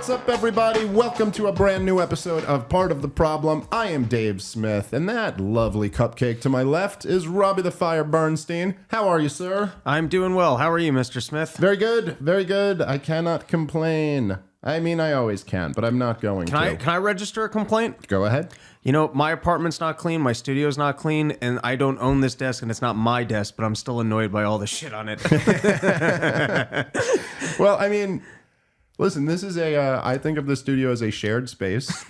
What's up, everybody? Welcome to a brand new episode of Part of the Problem. I am Dave Smith, and that lovely cupcake to my left is Robbie the Fire Bernstein. How are you, sir? I'm doing well. How are you, Mr. Smith? Very good, very good. I cannot complain. I mean, I always can, but I'm not going to. Can I register a complaint? Go ahead. You know, my apartment's not clean, my studio's not clean, and I don't own this desk, and it's not my desk, but I'm still annoyed by all the shit on it. Well, I mean, listen, this is I think of the studio as a shared space.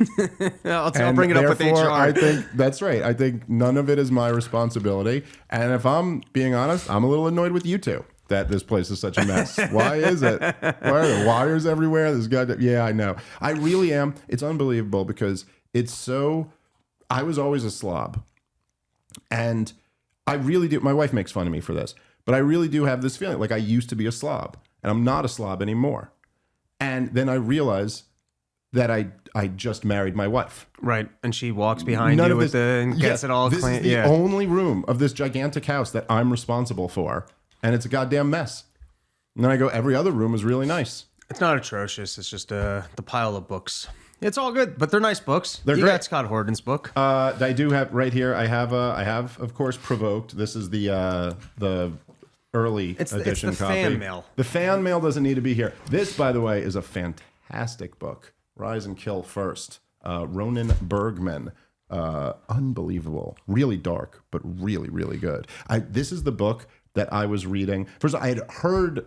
I'll bring it up with HR. I think that's right. I think none of it is my responsibility. And if I'm being honest, I'm a little annoyed with you two that this place is such a mess. Why is it? Why are there wires everywhere? This guy, yeah, I know. I really am. It's unbelievable because it's so. I was always a slob, and I really do. My wife makes fun of me for this, but I really do have this feeling like I used to be a slob, and I'm not a slob anymore. And then I realize that I just married my wife. Right, and she walks behind you with and gets it all clean. This is the only room of this gigantic house that I'm responsible for, and it's a goddamn mess. And then I go, every other room is really nice. It's not atrocious. It's just the pile of books. It's all good, but they're nice books. They're you great. got Scott Horton's book. I do have right here. I have of course Provoked. This is the early edition it's the copy. fan mail. The fan mail doesn't need to be here. This, by the way, is a fantastic book. Rise and Kill First. Ronan Bergman. Unbelievable. Really dark, but really, really good. This is the book that I was reading. First, I had heard,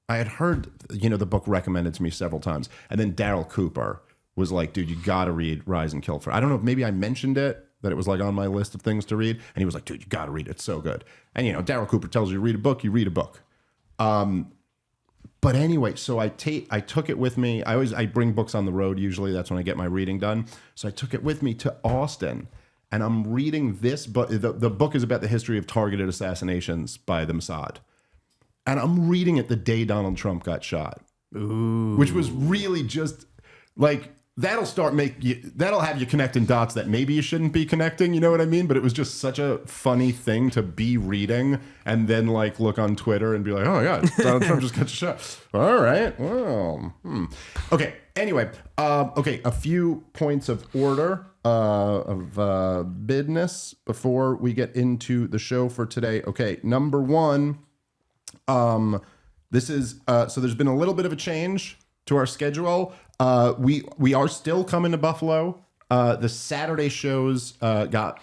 the book recommended to me several times. And then Daryl Cooper was like, dude, you got to read Rise and Kill First. I don't know if maybe I mentioned it, that it was like on my list of things to read. And he was like, dude, you got to read it. It's so good. And, Daryl Cooper tells you to read a book, you read a book. But anyway, so I took it with me. I bring books on the road usually. That's when I get my reading done. So I took it with me to Austin. And I'm reading this book. The book is about the history of targeted assassinations by the Mossad. And I'm reading it the day Donald Trump got shot. Ooh. Which was really just like, that'll have you connecting dots that maybe you shouldn't be connecting, you know what I mean? But it was just such a funny thing to be reading and then like look on Twitter and be like, oh yeah, Donald Trump just got shot. All right, well, Okay, anyway, a few points of order of business before we get into the show for today. Okay, number one, this is, so there's been a little bit of a change to our schedule. We are still coming to Buffalo. The Saturday shows got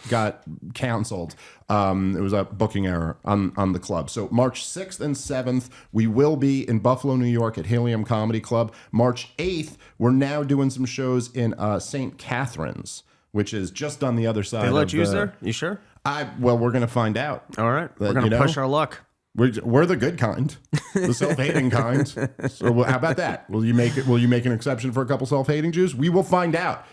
canceled. It was a booking error on the club. So March 6th and 7th, we will be in Buffalo, New York at Helium Comedy Club. March 8th, we're now doing some shows in St. Catharines, which is just on the other side. They let you there? You sure? Well, we're going to find out. All right. We're going to push our luck. We're the good kind, the self-hating kind. So how about that? Will you make an exception for a couple self-hating Jews? We will find out.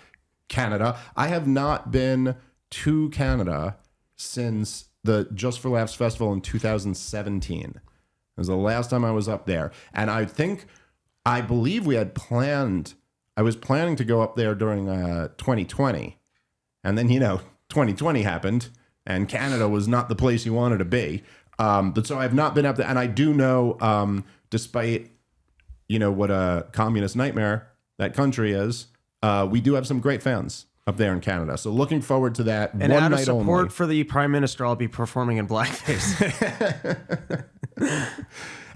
Canada. I have not been to Canada since the Just for Laughs festival in 2017. It was the last time I was up there, and I believe I was planning to go up there during 2020, and then 2020 happened, and Canada was not the place you wanted to be. But so I have not been up there, and I do know, despite what a communist nightmare that country is, we do have some great fans up there in Canada. So looking forward to that. And out of support for the Prime Minister, I'll be performing in blackface.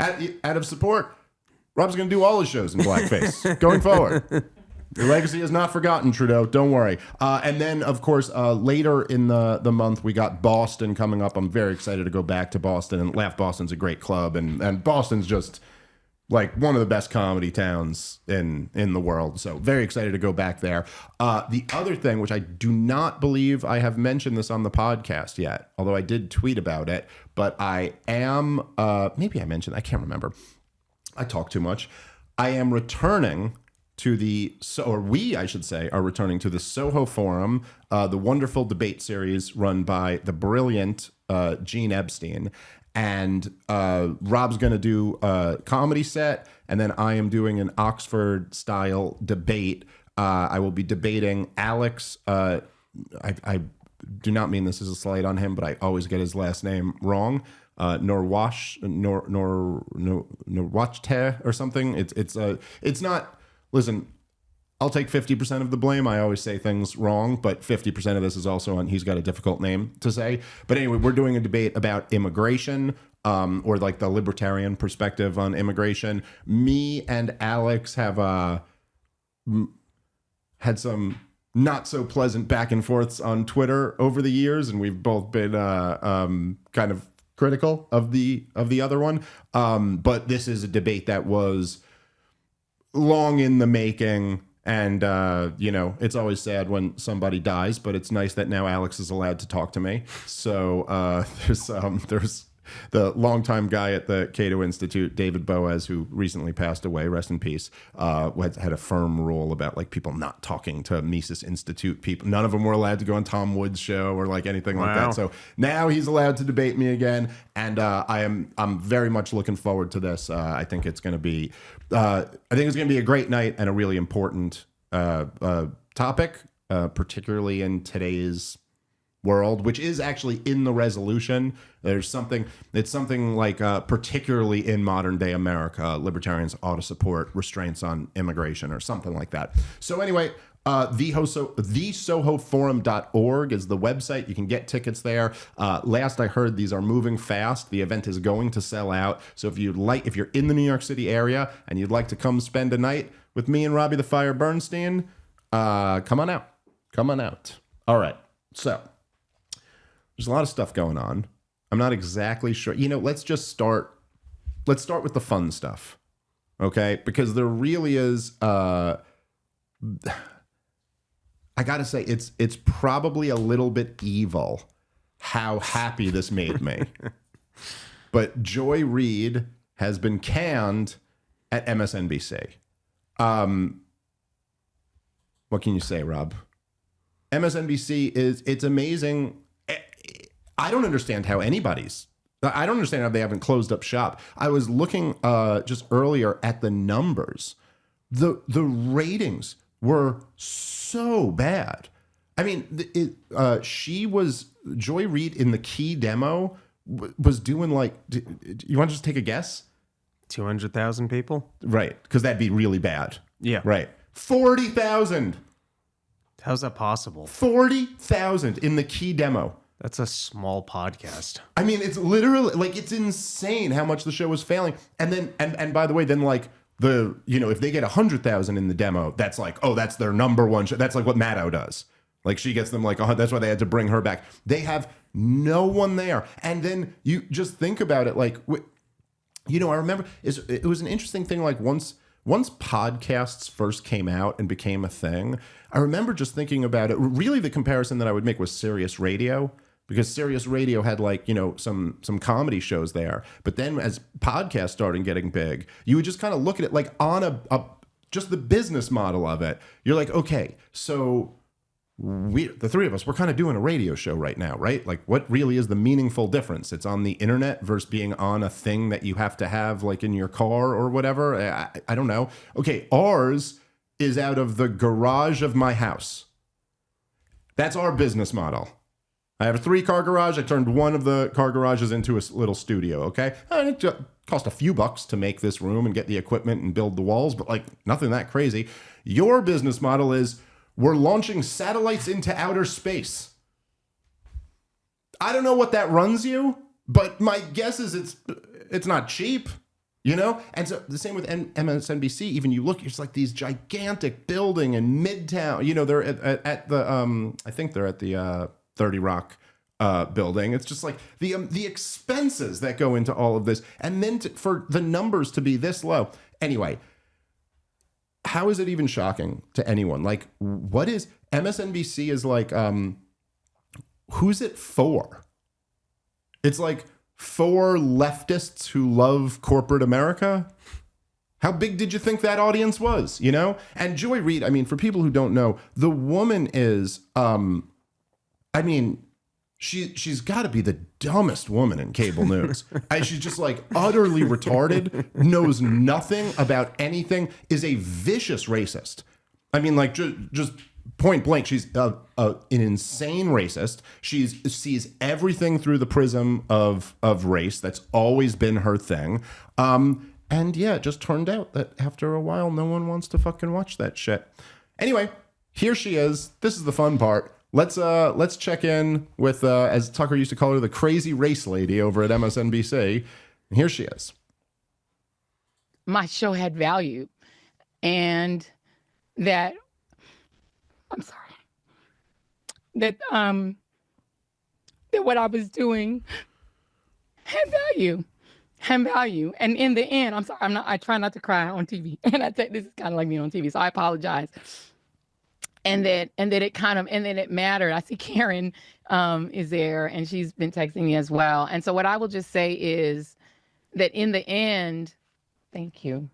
out of support, Rob's going to do all his shows in blackface going forward. Your legacy is not forgotten, Trudeau. Don't worry. And then, of course, later in the month, we got Boston coming up. I'm very excited to go back to Boston. And Laugh Boston's a great club. And Boston's just like one of the best comedy towns in the world. So very excited to go back there. The other thing, which I do not believe I have mentioned this on the podcast yet, although I did tweet about it, but I am, maybe I mentioned, I can't remember. I talk too much. I am returning to we are returning to the Soho Forum, the wonderful debate series run by the brilliant Gene Epstein. And Rob's going to do a comedy set, and then I am doing an Oxford-style debate. I will be debating Alex. I do not mean this as a slight on him, but I always get his last name wrong. Norwachte or something. It's not. Listen, I'll take 50% of the blame. I always say things wrong, but 50% of this is also on. He's got a difficult name to say. But anyway, we're doing a debate about immigration. Or like the libertarian perspective on immigration. Me and Alex have had some not so pleasant back and forths on Twitter over the years, and we've both been kind of critical of the other one. But this is a debate that was long in the making. And, it's always sad when somebody dies, but it's nice that now Alex is allowed to talk to me. So there's the longtime guy at the Cato Institute, David Boaz, who recently passed away, rest in peace, had a firm rule about like people not talking to Mises Institute people. None of them were allowed to go on Tom Wood's show or like anything like that. So now he's allowed to debate me again, and I'm very much looking forward to this. I think it's going to be a great night and a really important topic, particularly in today's world, which is actually in the resolution. It's something like particularly in modern day America, libertarians ought to support restraints on immigration or something like that. So anyway, thesohoforum.org is the website. You can get tickets there. Last I heard, these are moving fast. The event is going to sell out. So if you're in the New York City area and you'd like to come spend a night with me and Robbie the Fire Bernstein, come on out. All right. So there's a lot of stuff going on. I'm not exactly sure. Let's start with the fun stuff. Okay? Because there really is I got to say it's probably a little bit evil how happy this made me. But Joy Reid has been canned at MSNBC. What can you say, Rob? MSNBC it's amazing. I don't understand how they haven't closed up shop. I was looking just earlier at the numbers. The ratings were so bad. I mean, Joy Reid in the key demo was doing like, you want to just take a guess? 200,000 people? Right, because that'd be really bad. Yeah. Right. 40,000. How's that possible? 40,000 in the key demo. That's a small podcast. I mean, it's literally like, it's insane how much the show was failing. And then, and by the way, then like if they get 100,000 in the demo, that's like, oh, that's their number one show. That's like what Maddow does. Like she gets them like, that's why they had to bring her back. They have no one there. And then you just think about it. Like, I remember it was an interesting thing. Like once podcasts first came out and became a thing, I remember just thinking about it. Really, the comparison that I would make was Sirius Radio, because Sirius Radio had like, some comedy shows there. But then as podcasts started getting big, you would just kind of look at it like on just the business model of it. You're like, okay, so the three of us, we're kind of doing a radio show right now, right? Like what really is the meaningful difference? It's on the internet versus being on a thing that you have to have like in your car or whatever. I don't know. Okay, ours is out of the garage of my house. That's our business model. I have a 3-car garage. I turned one of the car garages into a little studio, okay? It cost a few bucks to make this room and get the equipment and build the walls, but like nothing that crazy. Your business model is we're launching satellites into outer space. I don't know what that runs you, but my guess is it's not cheap, And so the same with MSNBC. Even you look, it's like these gigantic building in Midtown. They're at the I think they're at the 30 Rock building. It's just like the expenses that go into all of this, and then for the numbers to be this low. Anyway, how is it even shocking to anyone? Like, what is MSNBC is like? Who's it for? It's like for leftists who love corporate America. How big did you think that audience was? And Joy Reid. I mean, for people who don't know, the woman is. She's got to be the dumbest woman in cable news. She's just like utterly retarded, knows nothing about anything, is a vicious racist. I mean, like just point blank, she's an insane racist. She sees everything through the prism of race. That's always been her thing. And yeah, it just turned out that after a while, no one wants to fucking watch that shit. Anyway, here she is. This is the fun part. Let's check in with, as Tucker used to call her, the crazy race lady over at MSNBC. And here she is. My show had value, and that, I'm sorry, that that what I was doing had value. And in the end, I'm sorry, I try not to cry on TV. And this is kind of like me on TV, so I apologize. And that it mattered. I see Karen is there, and she's been texting me as well. And so what I will just say is that in the end, thank you.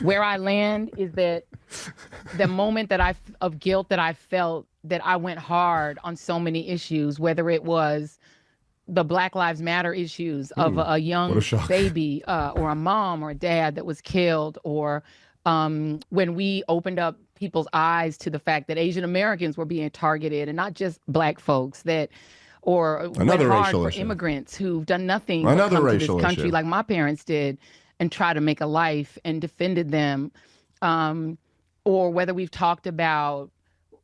Where I land is that the moment of guilt that I felt, that I went hard on so many issues, whether it was the Black Lives Matter issues of a young baby or a mom or a dad that was killed, or when we opened up people's eyes to the fact that Asian Americans were being targeted, and not just Black folks, or another went hard racial for issue. Immigrants who've done nothing but come to this country like my parents did and try to make a life and defended them, or whether we've talked about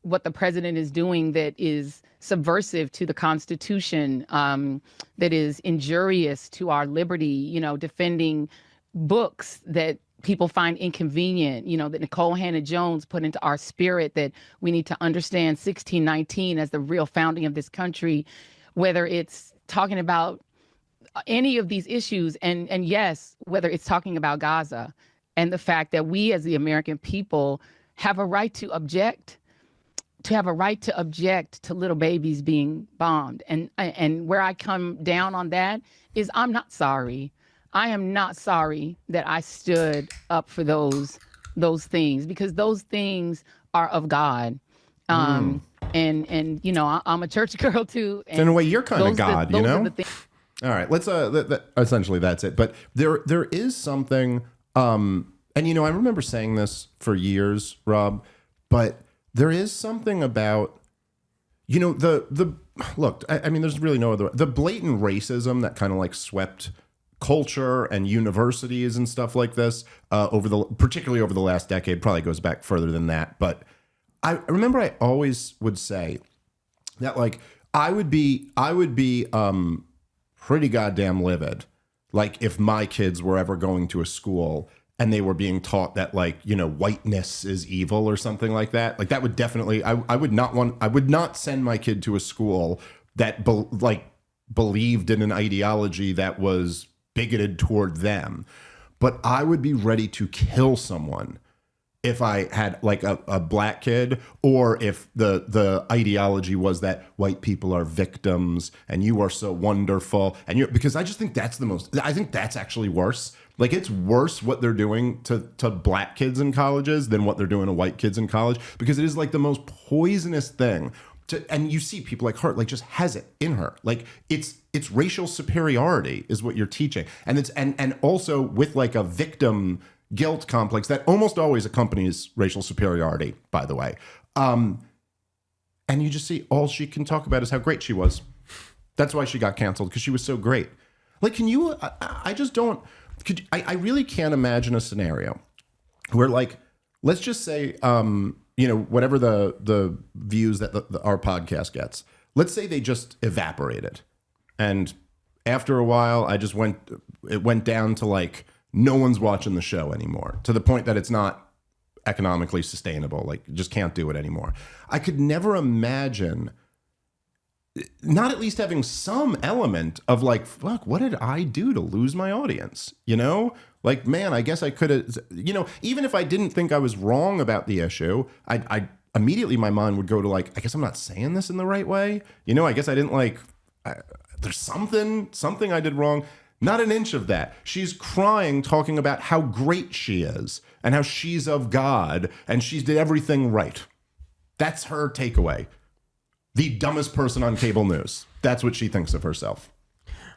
what the president is doing that is subversive to the Constitution, that is injurious to our liberty, defending books that people find inconvenient, that Nicole Hannah-Jones put into our spirit, that we need to understand 1619 as the real founding of this country, whether it's talking about any of these issues, and yes, whether it's talking about Gaza and the fact that we as the American people have a right to object to little babies being bombed. And where I come down on that is I'm not sorry. I am not sorry that I stood up for those things, because those things are of God. And I'm a church girl too. And in a way, you're kind of God, All right, let's essentially that's it. But there is something, and I remember saying this for years, Rob, but there is something about, the look, I mean, there's really no other, the blatant racism that kind of like swept culture and universities and stuff like this particularly over the last decade, probably goes back further than that. But I remember I always would say that, like, I would be pretty goddamn livid, like, if my kids were ever going to a school and they were being taught that, like, whiteness is evil or something like that. Like, that would definitely, I would not send my kid to a school that believed in an ideology that was bigoted toward them. But I would be ready to kill someone if I had like a black kid, or if the ideology was that white people are victims and you are so wonderful, and because I just think I think that's actually worse. Like, it's worse what they're doing to black kids in colleges than what they're doing to white kids in college, because it is like the most poisonous thing. And you see people like her, like, just has it in her. Like, it's racial superiority is what you're teaching. And it's and also with like a victim guilt complex that almost always accompanies racial superiority, by the way. And you just see all she can talk about is how great she was. That's why she got canceled, because she was so great. Like, can you, I just don't, I really can't imagine a scenario where, like, let's just say, whatever the views that our podcast gets, let's say they just evaporated. And after a while, it went down to, like, no one's watching the show anymore, to the point that it's not economically sustainable. Like, you just can't do it anymore. I could never imagine not at least having some element of, like, fuck, what did I do to lose my audience? Like, man, I guess I could have, even if I didn't think I was wrong about the issue, I immediately, my mind would go to, like, I guess I'm not saying this in the right way. I guess I didn't, like, there's something I did wrong. Not an inch of that. She's crying, talking about how great she is and how she's of God and she did everything right. That's her takeaway. The dumbest person on cable news. That's what she thinks of herself.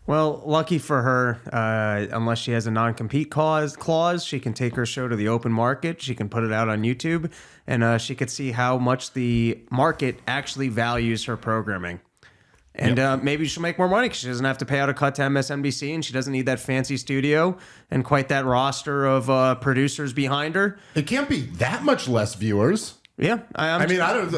Well, lucky for her, unless she has a non-compete clause, she can take her show to the open market. She can put it out on YouTube, and she could see how much the market actually values her programming. And maybe she'll make more money because she doesn't have to pay out a cut to MSNBC, and she doesn't need that fancy studio and quite that roster of producers behind her. It can't be that much less viewers. Yeah, I mean, I don't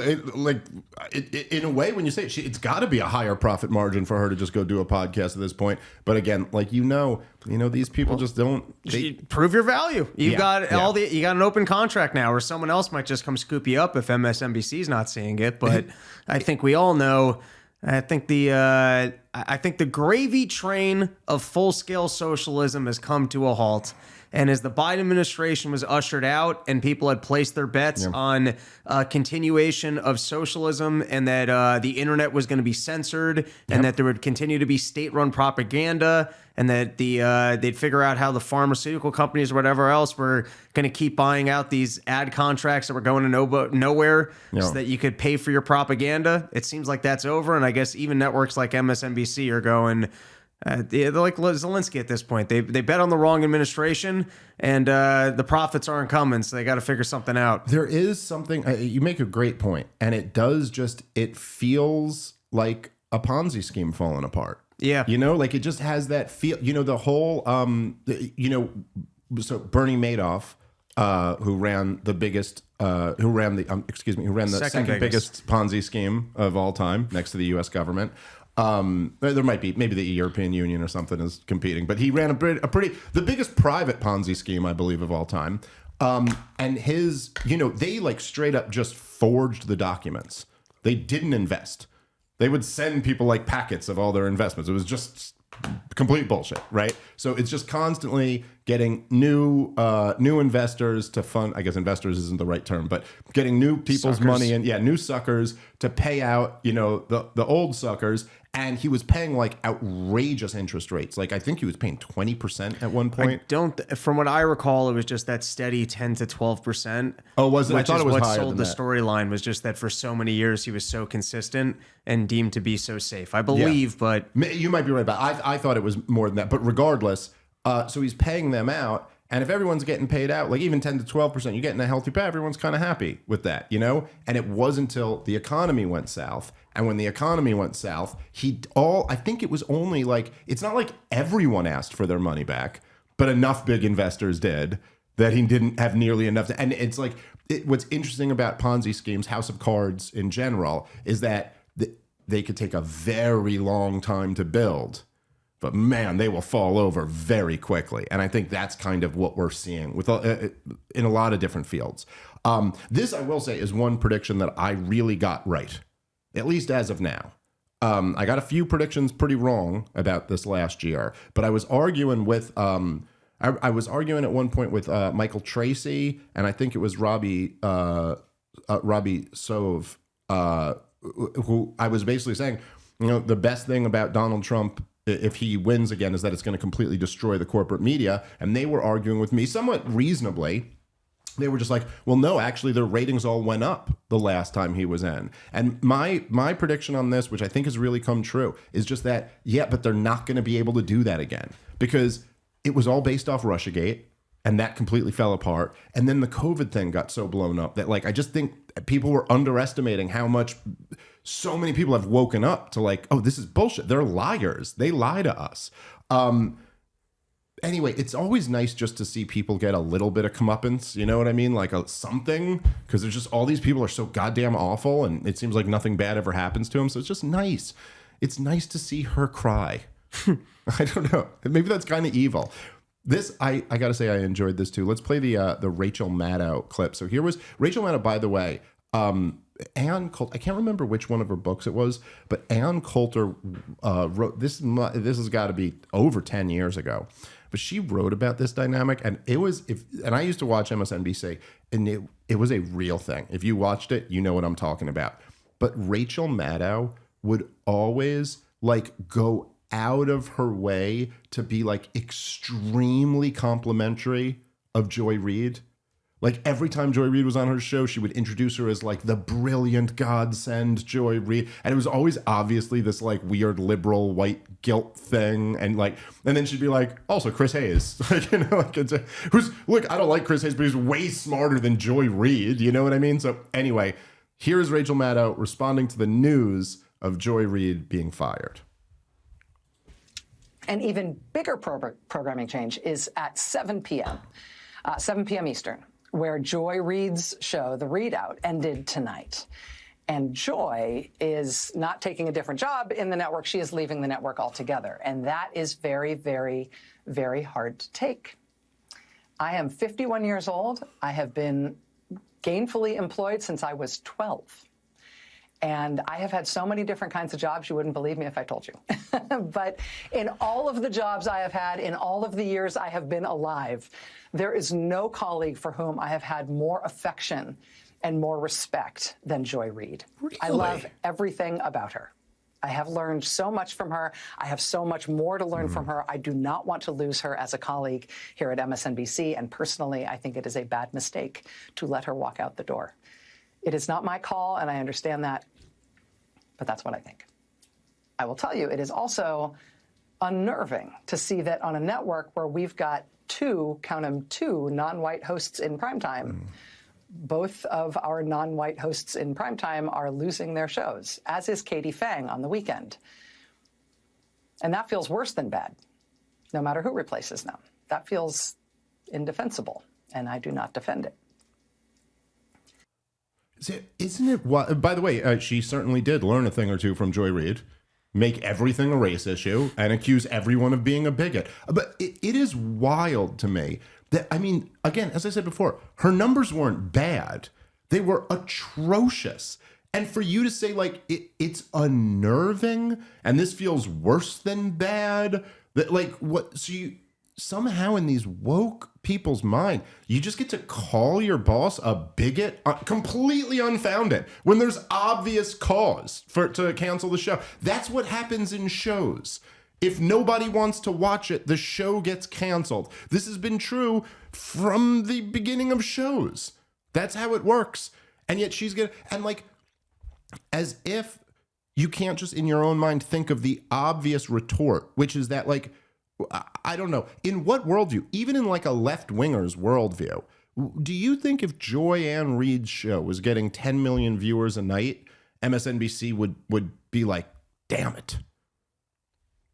in a way when you say it, it's got to be a higher profit margin for her to just go do a podcast at this point. But again, like these people just don't. Prove your value. You got an open contract now, or someone else might just come scoop you up if MSNBC's not seeing it. But I think we all know. I think the gravy train of full-scale socialism has come to a halt. And as the Biden administration was ushered out and people had placed their bets on continuation of socialism and that the internet was going to be censored and that there would continue to be state-run propaganda and that they'd figure out how the pharmaceutical companies or whatever else were going to keep buying out these ad contracts that were going to nowhere so that you could pay for your propaganda. It seems like that's over. And I guess even networks like MSNBC are going... they're like Zelensky at this point. They bet on the wrong administration, and the profits aren't coming, so they got to figure something out. There is something, you make a great point, and it feels like a Ponzi scheme falling apart. Yeah. Like it just has that feel, the whole, so Bernie Madoff, who ran the second biggest Ponzi scheme of all time next to the U.S. government. There might be, maybe the European Union or something is competing, but he ran the biggest private Ponzi scheme, I believe, of all time. And his, they like straight up just forged the documents. They didn't invest. They would send people like packets of all their investments. It was just complete bullshit, right? So it's just constantly getting new investors to fund. I guess investors isn't the right term, but getting new people's money and new suckers to pay out, the old suckers. And he was paying like outrageous interest rates. Like I think he was paying 20% at one point. From what I recall, it was just that steady 10 to 12%. Oh, was it? I thought it was higher than that. What sold the storyline was just that for so many years he was so consistent and deemed to be so safe. I believe, but you might be right about. I thought it was more than that. But regardless, so he's paying them out. And if everyone's getting paid out, like even 10 to 12%, you're getting a healthy pay, everyone's kind of happy with that, And it wasn't until the economy went south. And when the economy went south, I think it was only like, it's not like everyone asked for their money back, but enough big investors did that he didn't have nearly enough. And it's like, what's interesting about Ponzi schemes, House of Cards in general, is that they could take a very long time to build. But man, they will fall over very quickly. And I think that's kind of what we're seeing with in a lot of different fields. This, I will say, is one prediction that I really got right, at least as of now. I got a few predictions pretty wrong about this last year, but I was arguing with I was arguing at one point with Michael Tracy, and I think it was Robbie Sove, who I was basically saying, the best thing about Donald Trump, if he wins again, is that it's going to completely destroy the corporate media. And they were arguing with me somewhat reasonably. They were just like, well, no, actually, their ratings all went up the last time he was in. And my prediction on this, which I think has really come true, is just that, but they're not going to be able to do that again. Because it was all based off Russiagate, and that completely fell apart. And then the COVID thing got so blown up that, like, I just think people were underestimating how much so many people have woken up to, like, oh, this is bullshit. They're liars. They lie to us. Anyway, it's always nice just to see people get a little bit of comeuppance. You know what I mean? Like something, because there's just all these people are so goddamn awful, and it seems like nothing bad ever happens to them. So it's just nice. It's nice to see her cry. I don't know. Maybe that's kind of evil. This, I got to say, I enjoyed this too. Let's play the Rachel Maddow clip. So here was Rachel Maddow, by the way. Ann Coulter, I can't remember which one of her books it was, but Ann Coulter wrote this. This has got to be over 10 years ago, but she wrote about this dynamic, and it was and I used to watch MSNBC, and it was a real thing. If you watched it, you know what I'm talking about. But Rachel Maddow would always like go out of her way to be like extremely complimentary of Joy Reid. Like every time Joy Reid was on her show, she would introduce her as like the brilliant godsend Joy Reid. And it was always obviously this like weird liberal white guilt thing. And then she'd be like, also Chris Hayes. Like, you know, like look, I don't like Chris Hayes, but he's way smarter than Joy Reid. You know what I mean? So anyway, here is Rachel Maddow responding to the news of Joy Reid being fired. An even bigger programming change is at 7 p.m., 7 p.m. Eastern, where Joy Reid's show, The Readout, ended tonight. And Joy is not taking a different job in the network. She is leaving the network altogether. And that is very, very, very hard to take. I am 51 years old. I have been gainfully employed since I was 12. And I have had so many different kinds of jobs, you wouldn't believe me if I told you. But in all of the jobs I have had, in all of the years I have been alive, there is no colleague for whom I have had more affection and more respect than Joy Reid. Really? I love everything about her. I have learned so much from her. I have so much more to learn from her. I do not want to lose her as a colleague here at MSNBC. And personally, I think it is a bad mistake to let her walk out the door. It is not my call, and I understand that, but that's what I think. I will tell you, it is also unnerving to see that on a network where we've got two, count them, two non-white hosts in primetime, both of our non-white hosts in primetime are losing their shows, as is Katie Fang on the weekend. And that feels worse than bad, no matter who replaces them. That feels indefensible, and I do not defend it. Isn't it? By the way, she certainly did learn a thing or two from Joy Reid, make everything a race issue, and accuse everyone of being a bigot. But it is wild to me that, I mean, again, as I said before, her numbers weren't bad. They were atrocious. And for you to say, like, it's unnerving, and this feels worse than bad, that, like, what? So you somehow in these woke people's mind, you just get to call your boss a bigot, completely unfounded, when there's obvious cause to cancel the show. That's what happens in shows. If nobody wants to watch it, the show gets canceled. This has been true from the beginning of shows. That's how it works. And yet she's gonna, and like, as if you can't just in your own mind think of the obvious retort, which is that, like, I don't know, in what worldview, even in like a left-winger's worldview, do you think if Joy Ann Reid's show was getting 10 million viewers a night, MSNBC would be like, damn it,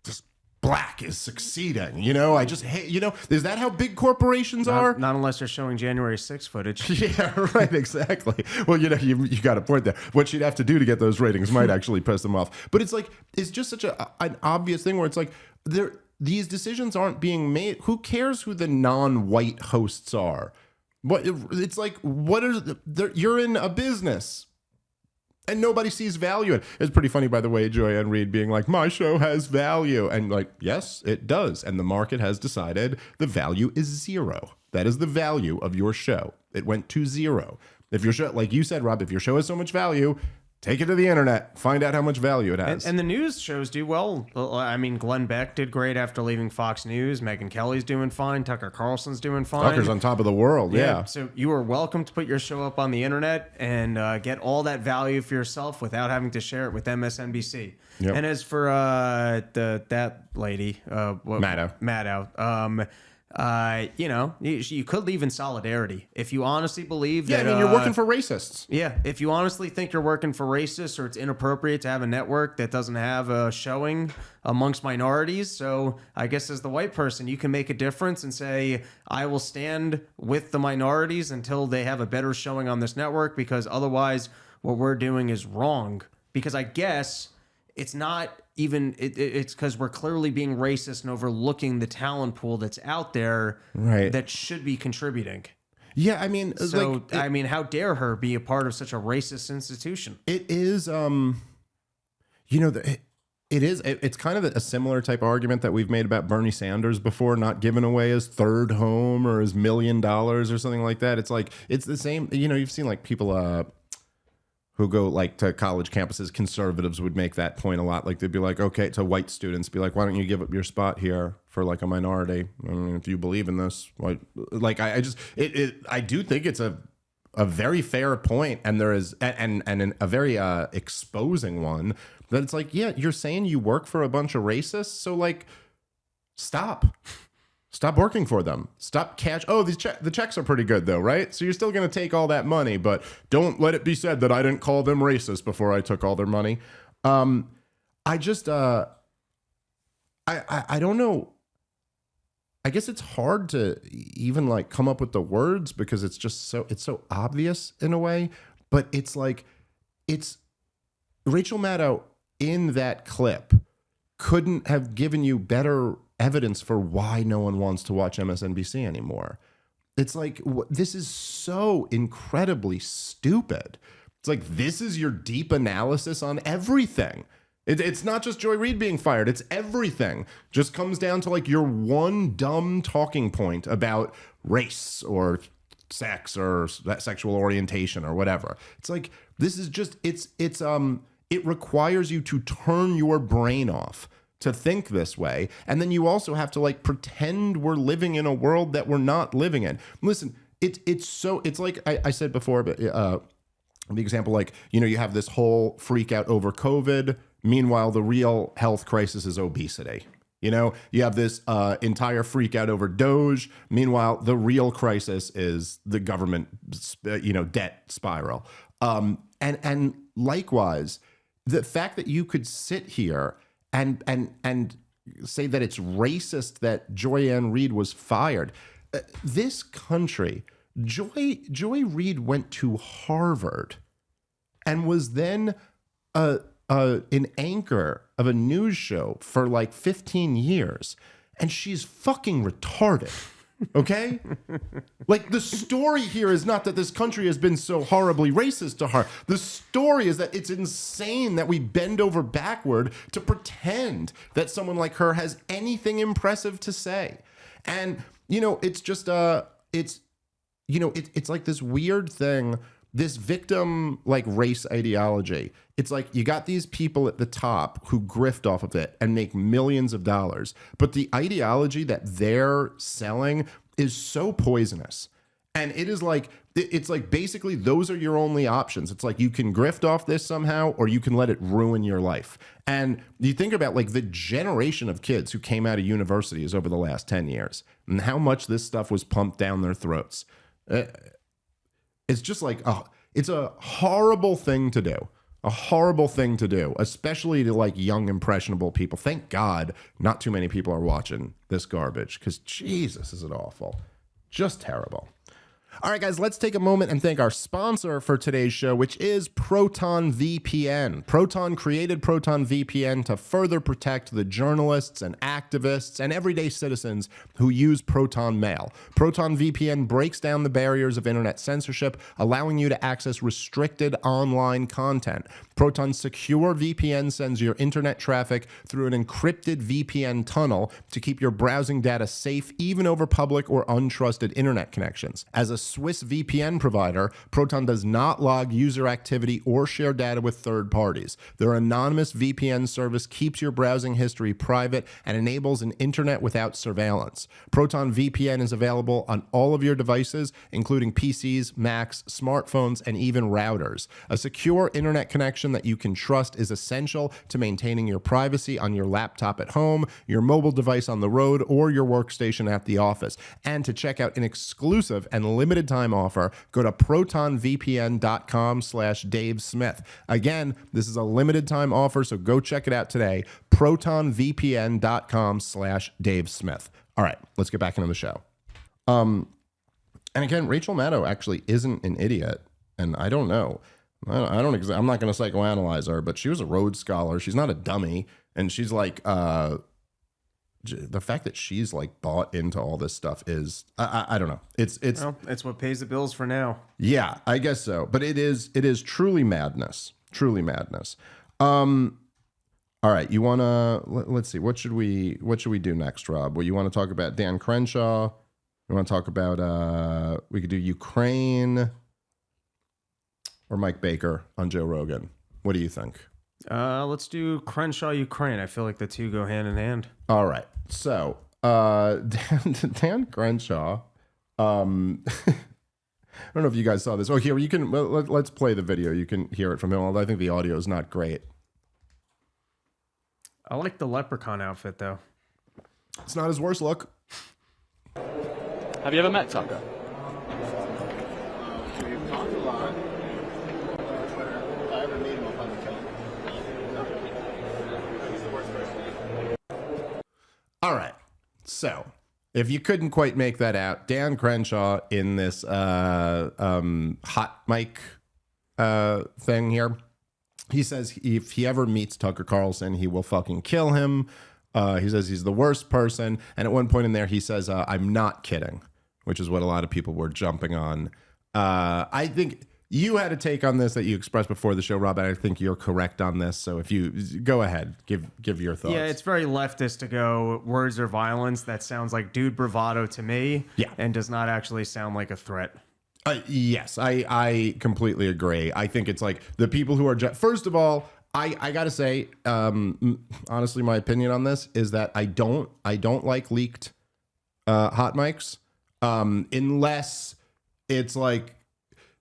this black is succeeding, you know? I just hate, you know, is that how big corporations are? Not unless they're showing January 6th footage. Yeah, right, exactly. Well, you know, you got a point there. What she'd have to do to get those ratings might actually piss them off. But it's like, it's just such an obvious thing where it's like, these decisions aren't being made. Who cares who the non-white hosts are? What it's like? What are you're in a business, and nobody sees value in it. It's pretty funny, by the way, Joy Ann Reid being like, "My show has value," and like, yes, it does, and the market has decided the value is zero. That is the value of your show. It went to zero. If your show, like you said, Rob, if your show has so much value, take it to the internet. Find out how much value it has. And the news shows do well. I mean, Glenn Beck did great after leaving Fox News. Megyn Kelly's doing fine. Tucker Carlson's doing fine. Tucker's on top of the world, yeah. So you are welcome to put your show up on the internet and get all that value for yourself without having to share it with MSNBC. Yep. And as for that lady, Maddow, you know, you could leave in solidarity if you honestly believe that. Yeah, I mean, you're working for racists. Yeah, if you honestly think you're working for racists, or it's inappropriate to have a network that doesn't have a showing amongst minorities. So I guess as the white person, you can make a difference and say, I will stand with the minorities until they have a better showing on this network, because otherwise what we're doing is wrong. Because I guess it's not even, it's because we're clearly being racist and overlooking the talent pool that's out there, right, that should be contributing. Yeah, I mean, so like, I mean, how dare her be a part of such a racist institution? It is, you know, it's kind of a similar type of argument that we've made about Bernie Sanders before, not giving away his third home or his $1 million or something like that. It's like, it's the same, you know, you've seen like people, who go like to college campuses, conservatives would make that point a lot. Like they'd be like, okay, to white students, be like, why don't you give up your spot here for like a minority? I mean, if you believe in this, like I do think it's a very fair point, and there is a very exposing one that it's like, yeah, you're saying you work for a bunch of racists, so like stop working for them. Stop cash. Oh, the checks are pretty good though, right? So you're still going to take all that money, but don't let it be said that I didn't call them racist before I took all their money. I don't know. I guess it's hard to even like come up with the words because it's so obvious in a way, but it's like, it's Rachel Maddow in that clip couldn't have given you better evidence for why no one wants to watch MSNBC anymore. It's like, this is so incredibly stupid. It's like, this is your deep analysis on everything. It's not just Joy Reid being fired. It's everything. Just comes down to like your one dumb talking point about race or sex or sexual orientation or whatever. It's like, this is just, it requires you to turn your brain off to think this way. And then you also have to like pretend we're living in a world that we're not living in. Listen, it's like I said before, but the example, like, you know, you have this whole freak out over COVID. Meanwhile, the real health crisis is obesity. You know, you have this entire freak out over Doge. Meanwhile, the real crisis is the government, debt spiral. And likewise, the fact that you could sit here and say that it's racist that Joy Reid was fired. This country, Joy Reid went to Harvard and was then an anchor of a news show for like 15 years, and she's fucking retarded. Okay? Like, the story here is not that this country has been so horribly racist to her. The story is that it's insane that we bend over backward to pretend that someone like her has anything impressive to say. And, you know, it's just, it's like this weird thing, this victim like race ideology. It's like you got these people at the top who grift off of it and make millions of dollars, but the ideology that they're selling is so poisonous. And it is like, it's like basically those are your only options. It's like you can grift off this somehow, or you can let it ruin your life. And you think about like the generation of kids who came out of universities over the last 10 years and how much this stuff was pumped down their throats. It's just like, it's a horrible thing to do. A horrible thing to do, especially to like young, impressionable people. Thank God not too many people are watching this garbage, because Jesus, is it awful. Just terrible. All right, guys, let's take a moment and thank our sponsor for today's show, which is Proton VPN. Proton created Proton VPN to further protect the journalists and activists and everyday citizens who use Proton Mail. Proton VPN breaks down the barriers of internet censorship, allowing you to access restricted online content. Proton's secure VPN sends your internet traffic through an encrypted VPN tunnel to keep your browsing data safe even over public or untrusted internet connections. As a Swiss VPN provider, Proton does not log user activity or share data with third parties. Their anonymous VPN service keeps your browsing history private and enables an internet without surveillance. Proton VPN is available on all of your devices, including PCs, Macs, smartphones, and even routers. A secure internet connection that you can trust is essential to maintaining your privacy on your laptop at home, your mobile device on the road, or your workstation at the office. And to check out an exclusive and limited time offer, go to protonvpn.com/Dave Smith. Again, this is a limited time offer, so go check it out today. protonvpn.com/Dave Smith. All right, let's get back into the show. And again, Rachel Maddow actually isn't an idiot, and I don't know. I'm not going to psychoanalyze her, but she was a Rhodes Scholar. She's not a dummy, and she's like, the fact that she's like bought into all this stuff is, I don't know. It's what pays the bills for now. Yeah, I guess so. But it is truly madness. Truly madness. All right, you want to let's see. What should we do next, Rob? Well, you want to talk about Dan Crenshaw? You want to talk about we could do Ukraine. or Mike Baker on Joe Rogan? What do you think? Let's do Crenshaw, Ukraine. I feel like the two go hand in hand. All right. So, Dan Crenshaw, I don't know if you guys saw this. Oh, here, you can, let's play the video. You can hear it from him, although I think the audio is not great. I like the leprechaun outfit, though. It's not his worst look. Have you ever met Tucker? We've talked a lot. If I ever meet him, I'll probably kill him. He's the worst person. All right. So, if you couldn't quite make that out, Dan Crenshaw in this hot mic thing here, he says if he ever meets Tucker Carlson, he will fucking kill him. He says he's the worst person. And at one point in there, he says, I'm not kidding, which is what a lot of people were jumping on. I think you had a take on this that you expressed before the show, Rob, and I think you're correct on this. So if you go ahead, give your thoughts. Yeah, it's very leftist to go words or violence. That sounds like dude bravado to me. Yeah. And does not actually sound like a threat. Yes, I completely agree. I think it's like the people who are first of all, I gotta say, honestly, my opinion on this is that I don't like leaked hot mics, unless it's like,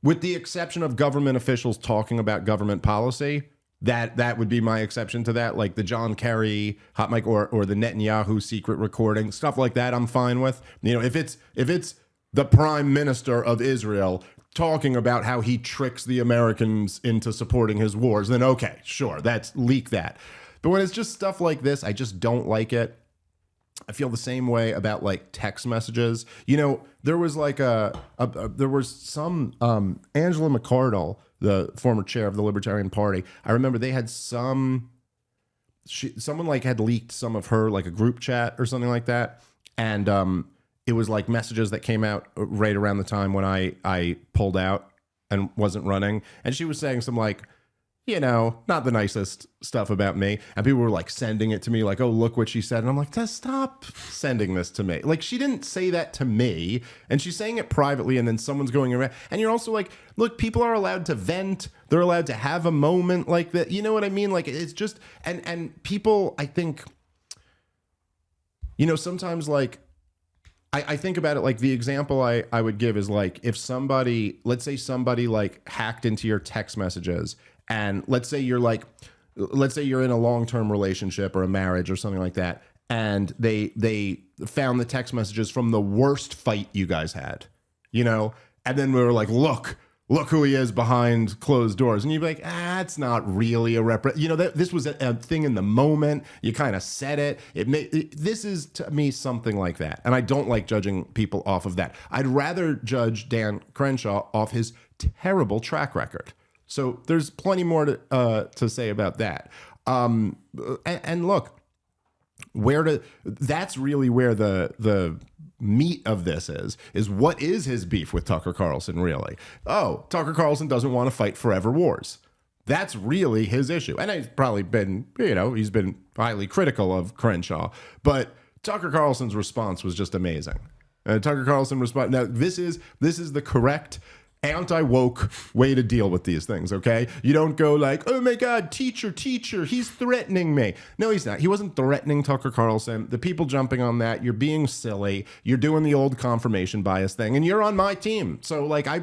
with the exception of government officials talking about government policy. That would be my exception to that, like the John Kerry hot mic or the Netanyahu secret recording, stuff like that. I'm fine with. You know, if it's the prime minister of Israel talking about how he tricks the Americans into supporting his wars, then okay, sure, that's leak that. But when it's just stuff like this, I just don't like it. I feel the same way about like text messages. You know, there was like there was some Angela McArdle, the former chair of the Libertarian Party. I remember they had someone like had leaked some of her, like a group chat or something like that, and it was like messages that came out right around the time when I pulled out and wasn't running. And she was saying some like, you know, not the nicest stuff about me. And people were like sending it to me like, oh, look what she said. And I'm like, stop sending this to me. Like, she didn't say that to me. And she's saying it privately. And then someone's going around. And you're also like, look, people are allowed to vent. They're allowed to have a moment like that. You know what I mean? Like, it's just, and people, I think, you know, sometimes like, I think about it like the example I would give is like if somebody, let's say somebody like hacked into your text messages, and let's say you're in a long-term relationship or a marriage or something like that, and they found the text messages from the worst fight you guys had, you know, and then we were like, look who he is behind closed doors. And you'd be like, it's not really a you know, this was a thing in the moment. You kind of said it. This is, to me, something like that. And I don't like judging people off of that. I'd rather judge Dan Crenshaw off his terrible track record. So there's plenty more to say about that. And look, that's really where the meat of this is what is his beef with Tucker Carlson really? Oh, Tucker Carlson doesn't want to fight forever wars. That's really his issue. And he's probably been, you know, he's been highly critical of Crenshaw, but Tucker Carlson's response was just amazing. Tucker Carlson response. Now this is the correct anti-woke way to deal with these things, okay? You don't go like, oh my God, teacher, he's threatening me. No, he's not. He wasn't threatening Tucker Carlson. The people jumping on that, you're being silly. You're doing the old confirmation bias thing, and you're on my team. So like, I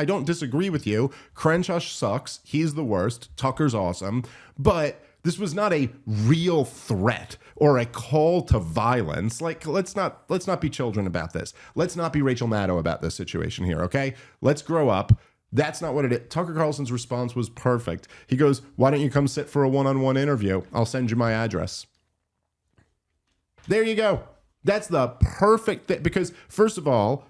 don't disagree with you. Crenshaw sucks. He's the worst. Tucker's awesome. But this was not a real threat or a call to violence. Like, let's not be children about this. Let's not be Rachel Maddow about this situation here, okay? Let's grow up. That's not what it is. Tucker Carlson's response was perfect. He goes, why don't you come sit for a one-on-one interview? I'll send you my address. There you go. That's the perfect thing. Because, first of all,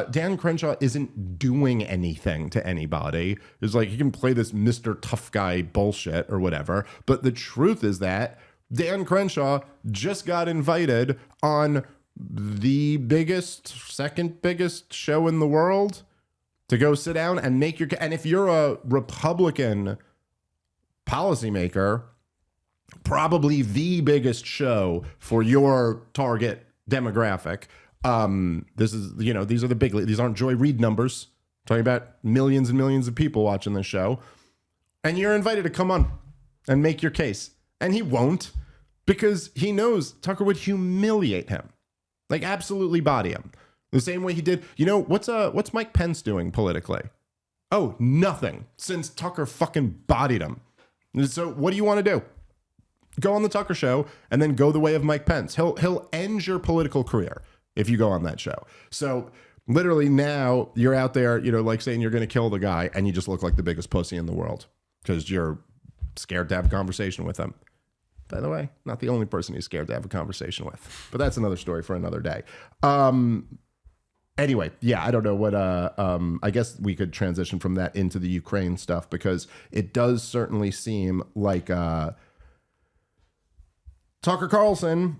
Dan Crenshaw isn't doing anything to anybody. It's like he can play this Mr. Tough Guy bullshit or whatever. But the truth is that Dan Crenshaw just got invited on the second biggest show in the world to go sit down and make your... And if you're a Republican policymaker, probably the biggest show for your target demographic. This is, you know, these are the big, these aren't Joy Reid numbers. talking about millions and millions of people watching this show, and you're invited to come on and make your case. And he won't, because he knows Tucker would humiliate him, like absolutely body him. The same way he did, what's Mike Pence doing politically? Oh, nothing, since Tucker fucking bodied him. So what do you want to do? Go on the Tucker show and then go the way of Mike Pence. He'll end your political career if you go on that show. So literally now you're out there, like saying you're going to kill the guy, and you just look like the biggest pussy in the world because you're scared to have a conversation with him. By the way, not the only person he's scared to have a conversation with, but that's another story for another day. Anyway, yeah, I don't know what, I guess we could transition from that into the Ukraine stuff, because it does certainly seem like Tucker Carlson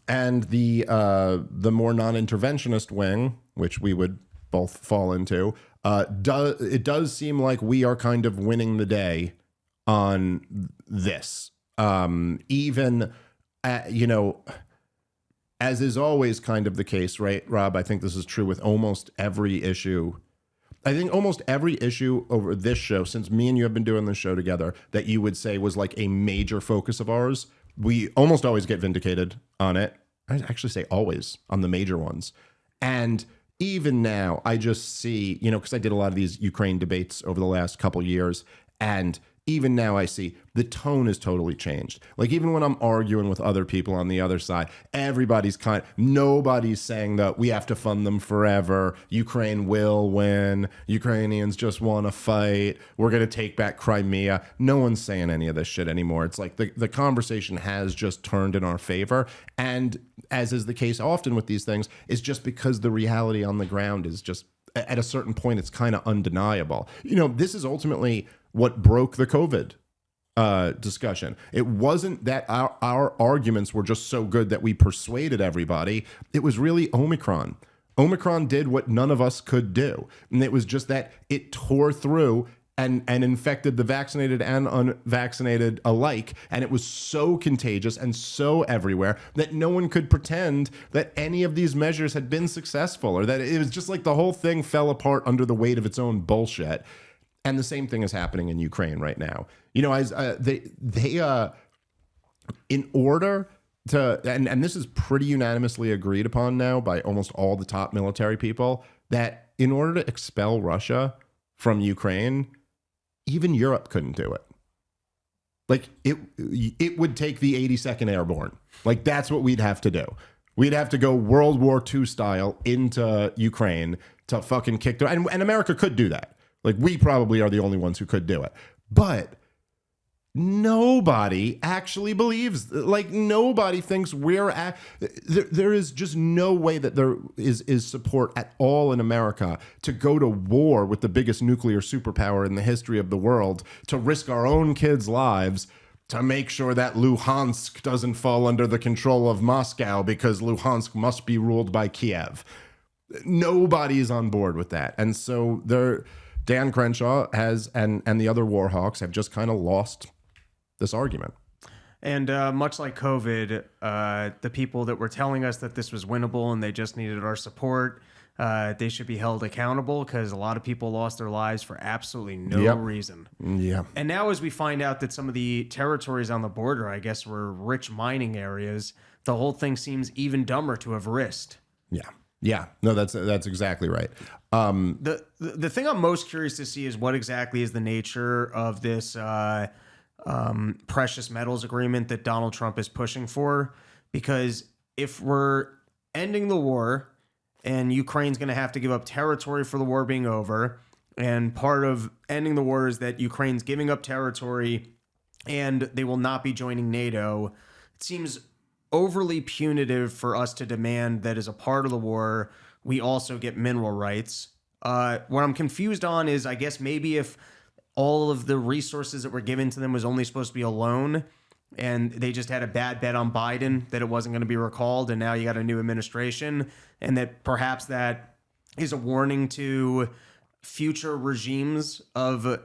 and the more non-interventionist wing, which we would both fall into, it does seem like we are kind of winning the day on this. Even, as is always kind of the case, right, Rob? I think this is true with almost every issue. I think almost every issue over this show, since me and you have been doing this show together, that you would say was like a major focus of ours, we almost always get vindicated on it. I actually say always on the major ones. And even now, I just see, because I did a lot of these Ukraine debates over the last couple years, and even now I see the tone has totally changed. Like even when I'm arguing with other people on the other side, nobody's saying that we have to fund them forever. Ukraine will win. Ukrainians just want to fight. We're going to take back Crimea. No one's saying any of this shit anymore. It's like the conversation has just turned in our favor. And as is the case often with these things, is just because the reality on the ground is just, at a certain point, it's kind of undeniable. This is ultimately what broke the COVID discussion. It wasn't that our arguments were just so good that we persuaded everybody. It was really Omicron. Omicron did what none of us could do. And it was just that it tore through and infected the vaccinated and unvaccinated alike. And it was so contagious and so everywhere that no one could pretend that any of these measures had been successful, or that it was just like the whole thing fell apart under the weight of its own bullshit. And the same thing is happening in Ukraine right now. In order to, and this is pretty unanimously agreed upon now by almost all the top military people, that in order to expel Russia from Ukraine, even Europe couldn't do it. Like it would take the 82nd Airborne. Like that's what we'd have to do. We'd have to go World War II style into Ukraine to fucking kick their, and America could do that. Like we probably are the only ones who could do it. But nobody actually believes, like nobody thinks there is just no way that there is support at all in America to go to war with the biggest nuclear superpower in the history of the world, to risk our own kids' lives to make sure that Luhansk doesn't fall under the control of Moscow, because Luhansk must be ruled by Kiev. Nobody is on board with that. And so Dan Crenshaw has, and the other war hawks have just kind of lost this argument. And much like COVID, the people that were telling us that this was winnable and they just needed our support, they should be held accountable, because a lot of people lost their lives for absolutely no reason. Yeah. And now as we find out that some of the territories on the border, I guess, were rich mining areas, the whole thing seems even dumber to have risked. Yeah. Yeah, no, that's exactly right. The thing I'm most curious to see is what exactly is the nature of this precious metals agreement that Donald Trump is pushing for. Because if we're ending the war and Ukraine's going to have to give up territory for the war being over, and part of ending the war is that Ukraine's giving up territory and they will not be joining NATO, it seems overly punitive for us to demand that as a part of the war, we also get mineral rights. What I'm confused on is, I guess maybe if all of the resources that were given to them was only supposed to be a loan, and they just had a bad bet on Biden that it wasn't going to be recalled, and now you got a new administration, and that perhaps that is a warning to future regimes of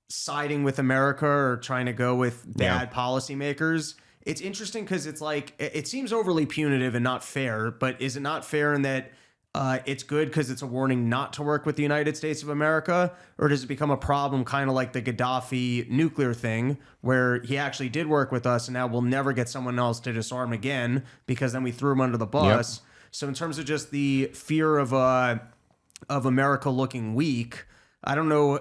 siding with America or trying to go with bad policymakers. It's interesting because it's like, it seems overly punitive and not fair, but is it not fair in that it's good because it's a warning not to work with the United States of America? Or does it become a problem kind of like the Gaddafi nuclear thing where he actually did work with us and now we'll never get someone else to disarm again because then we threw him under the bus? Yep. So in terms of just the fear of America looking weak, I don't know.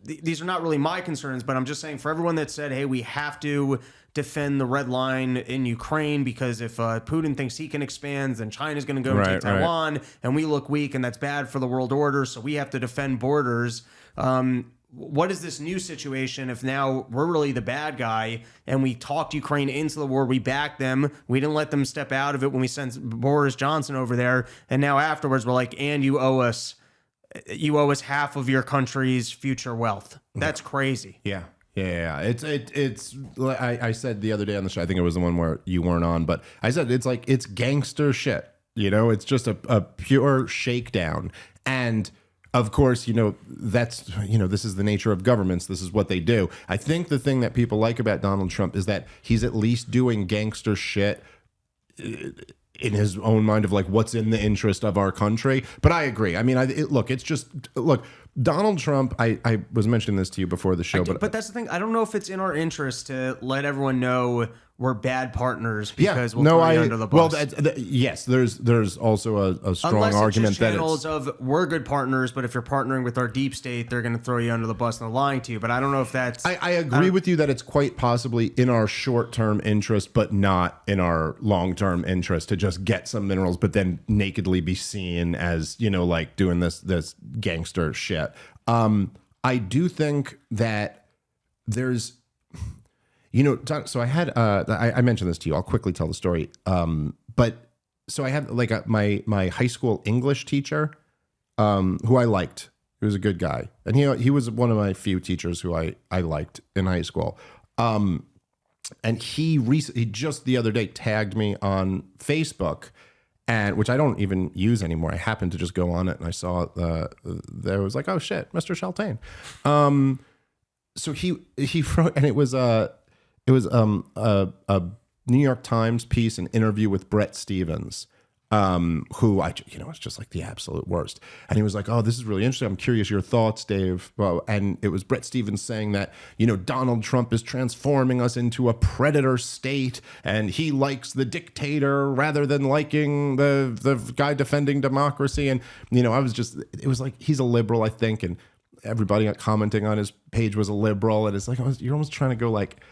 These are not really my concerns, but I'm just saying for everyone that said, hey, we have to defend the red line in Ukraine because if Putin thinks he can expand, then China's going to go and take Taiwan, and we look weak, and that's bad for the world order, so we have to defend borders. What is this new situation if now we're really the bad guy and we talked Ukraine into the war, we backed them, we didn't let them step out of it when we sent Boris Johnson over there, and now afterwards we're like, and you owe us half of your country's future wealth. That's crazy. Yeah. It's I said the other day on the show, I think it was the one where you weren't on, but I said it's gangster shit. It's just a pure shakedown. And of course, that's, this is the nature of governments. This is what they do. I think the thing that people like about Donald Trump is that he's at least doing gangster shit in his own mind of like what's in the interest of our country. But I agree. I mean, look, Donald Trump, I was mentioning this to you before the show, but that's the thing. I don't know if it's in our interest to let everyone know we're bad partners because we'll throw you under the bus. Well, yes, there's also a strong Unless argument it's just channels of we're good partners, but if you're partnering with our deep state, they're going to throw you under the bus and they're lying to you. But I don't know if that's... I agree with you that it's quite possibly in our short-term interest, but not in our long-term interest to just get some minerals, but then nakedly be seen as, like doing this gangster shit. I do think that there's... so I had, I mentioned this to you. I'll quickly tell the story. But so I had like my high school English teacher, who I liked. He was a good guy. And he was one of my few teachers who I liked in high school. And he just the other day tagged me on Facebook, and which I don't even use anymore. I happened to just go on it and I saw there was like, oh shit, Mr. Sheltain. So he wrote, and it was a New York Times piece, an interview with Bret Stephens, who it's just like the absolute worst. And he was like, oh, this is really interesting. I'm curious your thoughts, Dave. Well, and it was Bret Stephens saying that, Donald Trump is transforming us into a predator state and he likes the dictator rather than liking the guy defending democracy. And, it was like, he's a liberal, I think. And everybody commenting on his page was a liberal. And it's like, you're almost trying to go like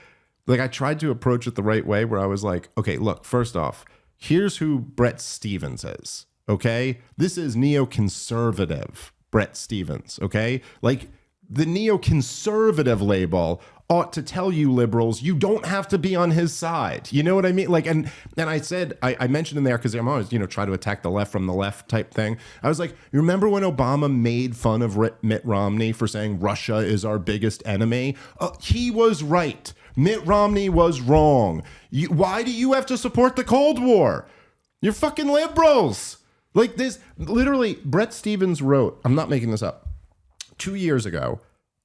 I tried to approach it the right way where I was like, okay, look, first off, here's who Bret Stephens is, okay? This is neoconservative Bret Stephens, okay? Like, the neoconservative label ought to tell you liberals you don't have to be on his side. You know what I mean? Like, and I said, I mentioned in there because I'm always, try to attack the left from the left type thing. I was like, you remember when Obama made fun of Mitt Romney for saying Russia is our biggest enemy? He was right. Mitt Romney was wrong. Why do you have to support the Cold War? You're fucking liberals. Like this, literally, Bret Stephens wrote, I'm not making this up, 2 years ago,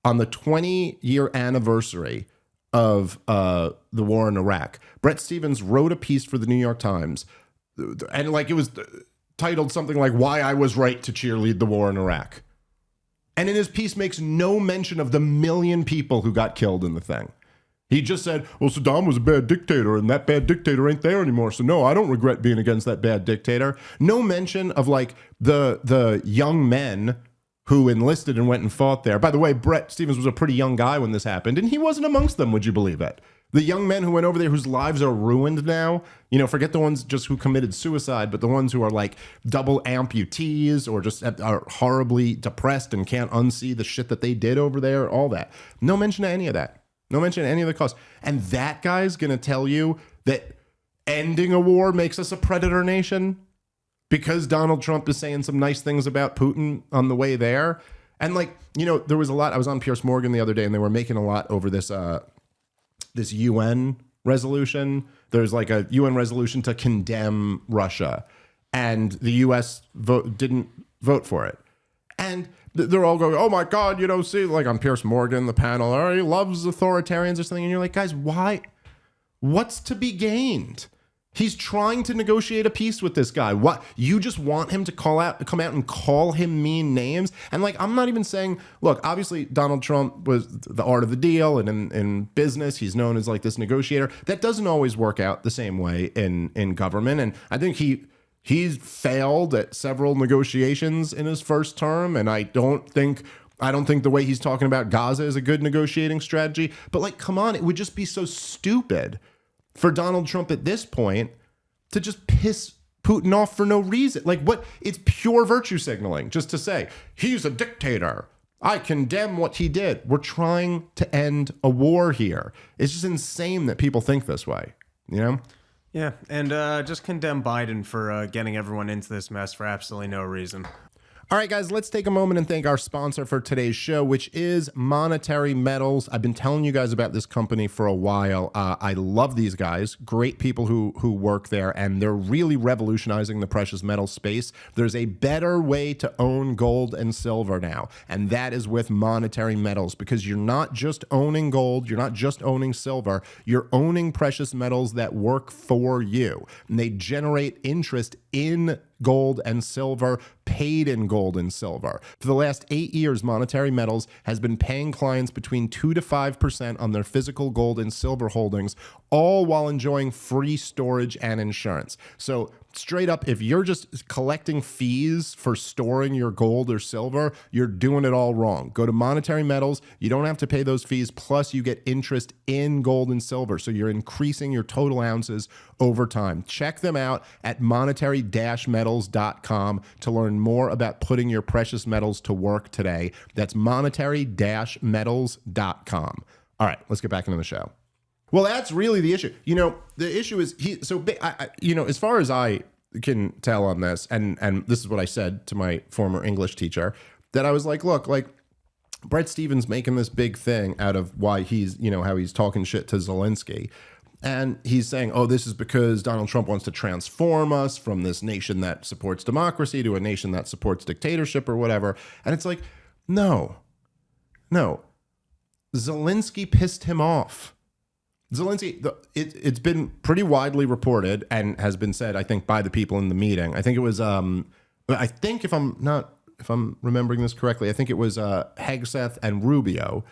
on the 20-year anniversary of the war in Iraq, Bret Stephens wrote a piece for the New York Times, and like it was titled something like "Why I Was Right to Cheerlead the War in Iraq," and in his piece makes no mention of the 1 million people who got killed in the thing. He just said, well, Saddam was a bad dictator and that bad dictator ain't there anymore. So no, I don't regret being against that bad dictator. No mention of like the young men who enlisted and went and fought there. By the way, Bret Stephens was a pretty young guy when this happened, and he wasn't amongst them, would you believe it? The young men who went over there whose lives are ruined now, forget the ones just who committed suicide, but the ones who are like double amputees or just are horribly depressed and can't unsee the shit that they did over there, all that. No mention of any of that. No mention of any of the costs. And that guy's going to tell you that ending a war makes us a predator nation because Donald Trump is saying some nice things about Putin on the way there. And like, there was a lot. I was on Piers Morgan the other day and they were making a lot over this this UN resolution. There's like a UN resolution to condemn Russia. And the US didn't vote for it. And they're all going, oh my God, see, like on Piers Morgan, the panel, he loves authoritarians or something. And you're like, guys, why? What's to be gained? He's trying to negotiate a peace with this guy. What? You just want him to come out and call him mean names? And like, I'm not even saying, look, obviously Donald Trump was the art of the deal, and in business, he's known as like this negotiator. That doesn't always work out the same way in government. And I think he's failed at several negotiations in his first term. And I don't think the way he's talking about Gaza is a good negotiating strategy. But like, come on, it would just be so stupid for Donald Trump at this point to just piss Putin off for no reason. Like, what? It's pure virtue signaling just to say, he's a dictator. I condemn what he did. We're trying to end a war here. It's just insane that people think this way, you know? Yeah, and just condemn Biden for getting everyone into this mess for absolutely no reason. All right, guys, let's take a moment and thank our sponsor for today's show, which is Monetary Metals. I've been telling you guys about this company for a while. I love these guys, great people who work there, and they're really revolutionizing the precious metal space. There's a better way to own gold and silver now, and that is with Monetary Metals, because you're not just owning gold, you're not just owning silver, you're owning precious metals that work for you, and they generate interest in gold and silver, paid in gold and silver. For the last 8 years, Monetary Metals has been paying clients between 2 to 5% on their physical gold and silver holdings, all while enjoying free storage and insurance. So straight up, if you're just collecting fees for storing your gold or silver, you're doing it all wrong. Go to Monetary Metals. You don't have to pay those fees. Plus, you get interest in gold and silver. So you're increasing your total ounces over time. Check them out at monetary-metals.com to learn more about putting your precious metals to work today. That's monetary-metals.com. All right, let's get back into the show. Well, that's really the issue. You know, the issue is as far as I can tell on this, and this is what I said to my former English teacher, that I was like, look, like Brett Stevens making this big thing out of why he's, how he's talking shit to Zelensky. And he's saying, oh, this is because Donald Trump wants to transform us from this nation that supports democracy to a nation that supports dictatorship or whatever. And it's like, no. Zelensky pissed him off. Zelensky, it's been pretty widely reported and has been said, I think, by the people in the meeting. I think it was, I think if I'm remembering this correctly, I think it was Hegseth and Rubio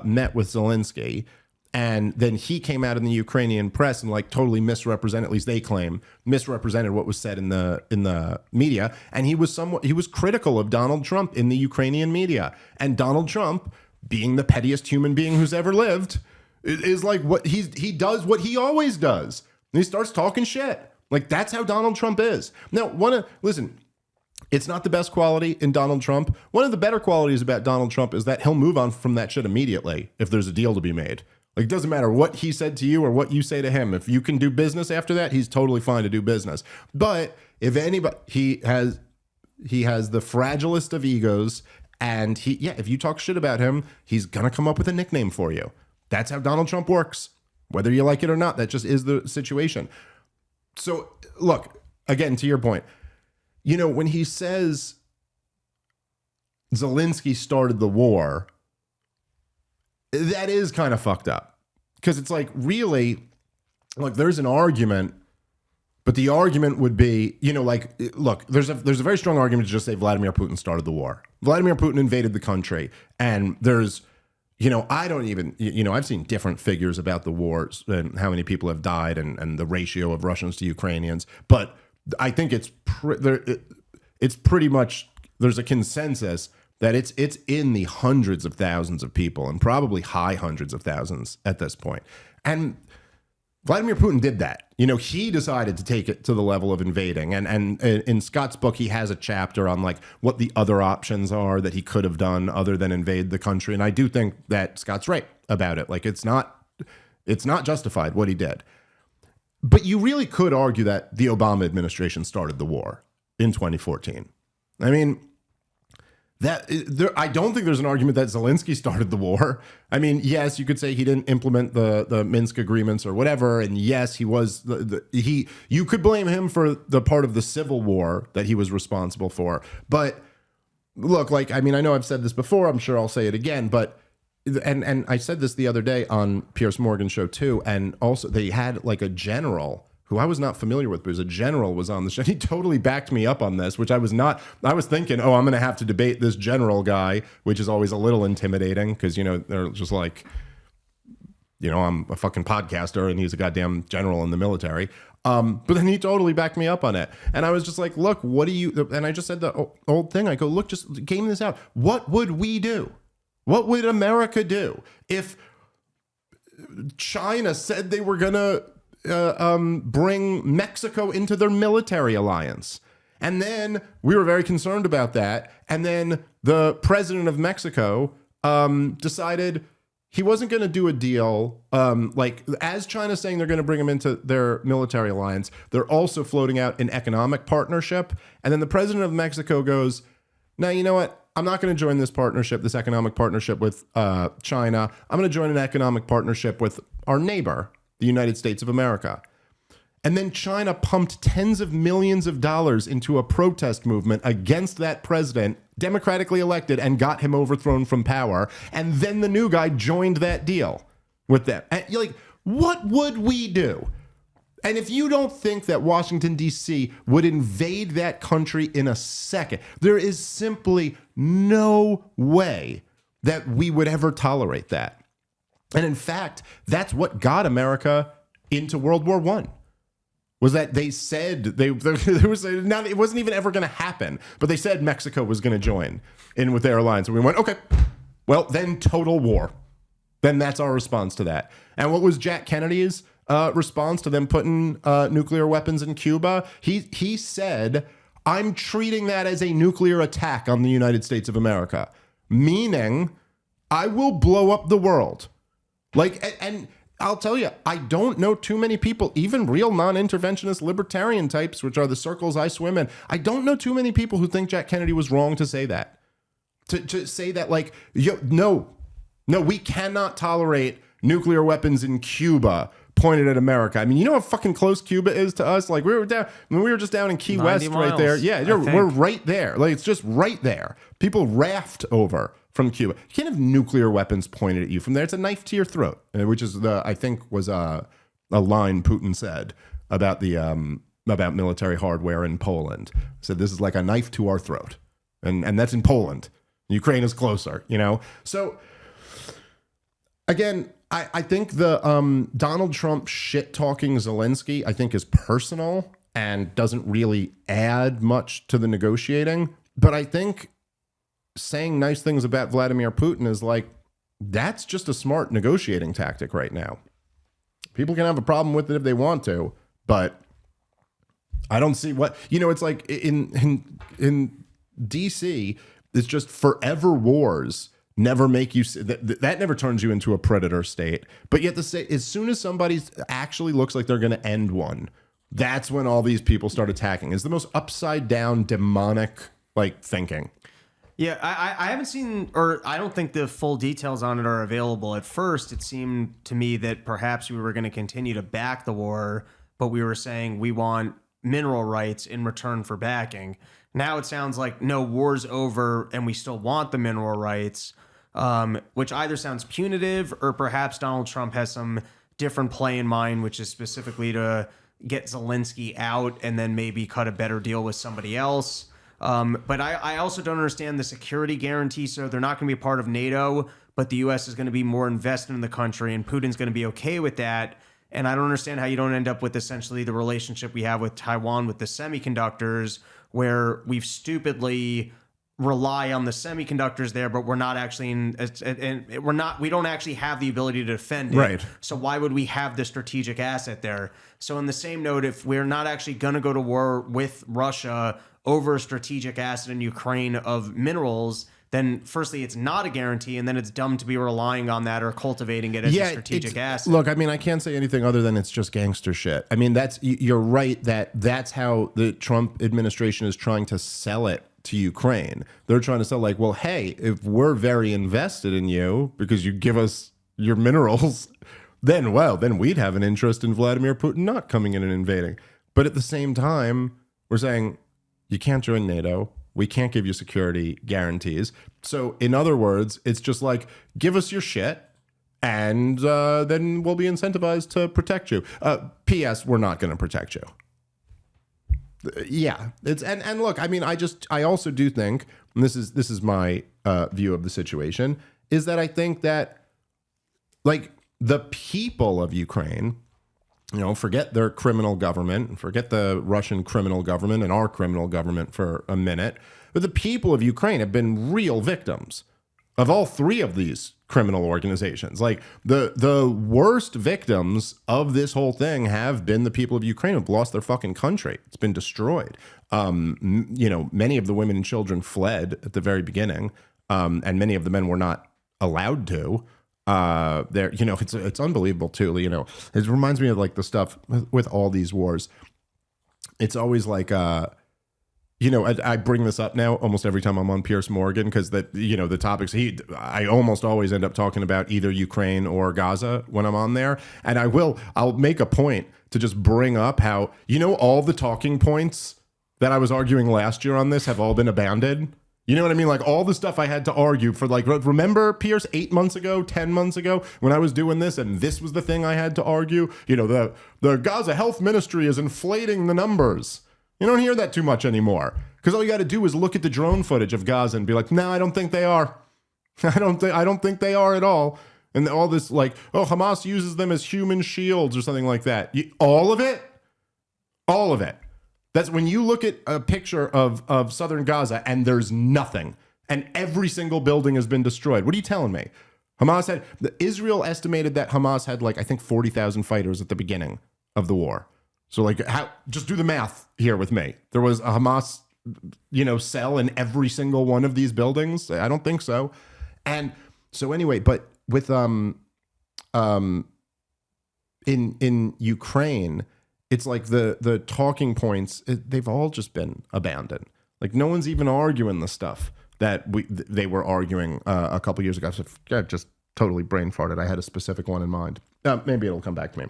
met with Zelensky, and then he came out in the Ukrainian press and like totally misrepresented, at least they claim, misrepresented what was said in the media, and he was critical of Donald Trump in the Ukrainian media, and Donald Trump, being the pettiest human being who's ever lived, is like what he does what he always does. And he starts talking shit. Like, that's how Donald Trump is. Now, listen, it's not the best quality in Donald Trump. One of the better qualities about Donald Trump is that he'll move on from that shit immediately if there's a deal to be made. Like, it doesn't matter what he said to you or what you say to him. If you can do business after that, he's totally fine to do business. But if anybody, he has the fragilest of egos, and if you talk shit about him, he's gonna come up with a nickname for you. That's how Donald Trump works. Whether you like it or not, that just is the situation. So, look, again, to your point, when he says Zelensky started the war, that is kind of fucked up. Because it's like, really, like, there's an argument, but the argument would be, look, there's a very strong argument to just say Vladimir Putin started the war. Vladimir Putin invaded the country, and there's, I don't even, I've seen different figures about the wars and how many people have died and the ratio of Russians to Ukrainians. But I think it's pretty much, there's a consensus that it's in the hundreds of thousands of people, and probably high hundreds of thousands at this point. And Vladimir Putin did that. He decided to take it to the level of invading. And in Scott's book, he has a chapter on like what the other options are that he could have done other than invade the country. And I do think that Scott's right about it. Like, it's not justified what he did. But you really could argue that the Obama administration started the war in 2014. I mean, I don't think there's an argument that Zelensky started the war. I mean, yes, you could say he didn't implement the Minsk agreements or whatever, and yes, he was you could blame him for the part of the civil war that he was responsible for. But look, like, I mean, I know I've said this before, I'm sure I'll say it again, but and I said this the other day on Piers Morgan's show too, and also they had like a general who I was not familiar with, but was a general, was on the show. He totally backed me up on this, which I was not. I was thinking, oh, I'm going to have to debate this general guy, which is always a little intimidating because, you know, they're just like, you know, I'm a fucking podcaster and he's a goddamn general in the military. But then he totally backed me up on it. And I was just like, look, what do you, and I just said the old thing. I go, look, just game this out. What would we do? What would America do if China said they were going to bring Mexico into their military alliance? And then we were very concerned about that. And then the president of Mexico decided he wasn't going to do a deal. Like, as China's saying they're going to bring him into their military alliance, they're also floating out an economic partnership. And then the president of Mexico goes, now, you know what? I'm not going to join this partnership, this economic partnership with China. I'm going to join an economic partnership with our neighbor, the United States of America. And then China pumped tens of millions of dollars into a protest movement against that president, democratically elected, and got him overthrown from power. And then the new guy joined that deal with them. And you're like, what would we do? And if you don't think that Washington, D.C. would invade that country in a second, there is simply no way that we would ever tolerate that. And in fact, that's what got America into World War I. Was that they said it wasn't even ever going to happen, but they said Mexico was going to join in with their alliance. And we went, okay, well, then total war. Then that's our response to that. And what was Jack Kennedy's response to them putting nuclear weapons in Cuba? He said, I'm treating that as a nuclear attack on the United States of America, meaning I will blow up the world. Like, and I'll tell you, I don't know too many people, even real non-interventionist libertarian types, which are the circles I swim in. I don't know too many people who think Jack Kennedy was wrong to say that. To say that, like, no, we cannot tolerate nuclear weapons in Cuba pointed at America. I mean, you know how fucking close Cuba is to us? Like, we were just down in Key West right there. Yeah, we're right there. Like, it's just right there. People raft over from Cuba. You can't have nuclear weapons pointed at you from there. It's a knife to your throat, which is I think was a line Putin said about about military hardware in Poland. He said this is like a knife to our throat, and that's in Poland. Ukraine is closer, you know. So again, I think the Donald Trump shit talking Zelensky, I think, is personal and doesn't really add much to the negotiating. But I think saying nice things about Vladimir Putin is like, that's just a smart negotiating tactic right now. People can have a problem with it if they want to, but I don't see what, you know, it's like in DC, it's just forever wars never make you, that never turns you into a predator state. But yet as soon as somebody actually looks like they're going to end one, that's when all these people start attacking. It's the most upside down demonic like thinking. Yeah, I haven't seen, or I don't think the full details on it are available. At first, it seemed to me that perhaps we were going to continue to back the war, but we were saying we want mineral rights in return for backing. Now it sounds like, no, war's over and we still want the mineral rights, which either sounds punitive or perhaps Donald Trump has some different play in mind, which is specifically to get Zelensky out and then maybe cut a better deal with somebody else. But I also don't understand the security guarantee. So they're not going to be a part of NATO, but the U.S. is going to be more invested in the country, and Putin's going to be okay with that. And I don't understand how you don't end up with essentially the relationship we have with Taiwan with the semiconductors, where we've stupidly rely on the semiconductors there, but we're not actually we don't actually have the ability to defend it. Right. So why would we have the strategic asset there? So on the same note, if we're not actually going to go to war with Russia over a strategic asset in Ukraine of minerals, then firstly, it's not a guarantee, and then it's dumb to be relying on that or cultivating it as a strategic asset. Look, I mean, I can't say anything other than it's just gangster shit. I mean, you're right that's how the Trump administration is trying to sell it to Ukraine. They're trying to sell like, well, hey, if we're very invested in you because you give us your minerals, then we'd have an interest in Vladimir Putin not coming in and invading. But at the same time, we're saying, you can't join NATO. We can't give you security guarantees. So in other words, it's just like, give us your shit And then we'll be incentivized to protect you. P.S. We're not going to protect you. Yeah, it's and look, I mean, I also do think, and this is my view of the situation, is that I think that like the people of Ukraine, you know, forget their criminal government, forget the Russian criminal government and our criminal government for a minute, but the people of Ukraine have been real victims of all three of these criminal organizations. Like the worst victims of this whole thing have been the people of Ukraine who've lost their fucking country. It's been destroyed. You know, many of the women and children fled at the very beginning, and many of the men were not allowed to. There, you know, it's unbelievable too. You know, it reminds me of like the stuff with all these wars. It's always like, you know, I bring this up now almost every time I'm on Piers Morgan because that, you know, the topics I almost always end up talking about either Ukraine or Gaza when I'm on there. And I'll make a point to just bring up how, you know, all the talking points that I was arguing last year on this have all been abandoned. You know what I mean? Like all the stuff I had to argue for, like, remember Piers 8 months ago, 10 months ago when I was doing this and this was the thing I had to argue? You know, the Gaza Health Ministry is inflating the numbers. You don't hear that too much anymore because all you got to do is look at the drone footage of Gaza and be like, no, I don't think they are. I don't think they are at all. And all this like, oh, Hamas uses them as human shields or something like that. All of it. That's when you look at a picture of southern Gaza and there's nothing and every single building has been destroyed. What are you telling me? Israel estimated that Hamas had like, I think 40,000 fighters at the beginning of the war. So like, just do the math here with me. There was a Hamas, you know, cell in every single one of these buildings. I don't think so. And so anyway, but with in Ukraine, it's like the talking points, they've all just been abandoned. Like no one's even arguing the stuff that they were arguing a couple years ago. So I just totally brain farted. I had a specific one in mind. Maybe it'll come back to me.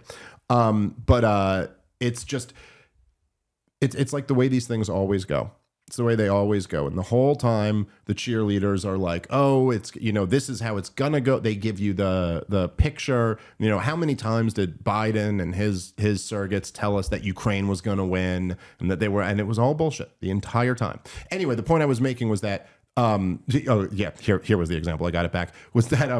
But it's just, it's like the way these things always go. It's the way they always go. And the whole time the cheerleaders are like, oh, it's, you know, this is how it's gonna go. They give you the picture. You know, how many times did Biden and his surrogates tell us that Ukraine was gonna win and that they were, and it was all bullshit the entire time. Anyway, the point I was making was that, here was the example. I got it back. Was that,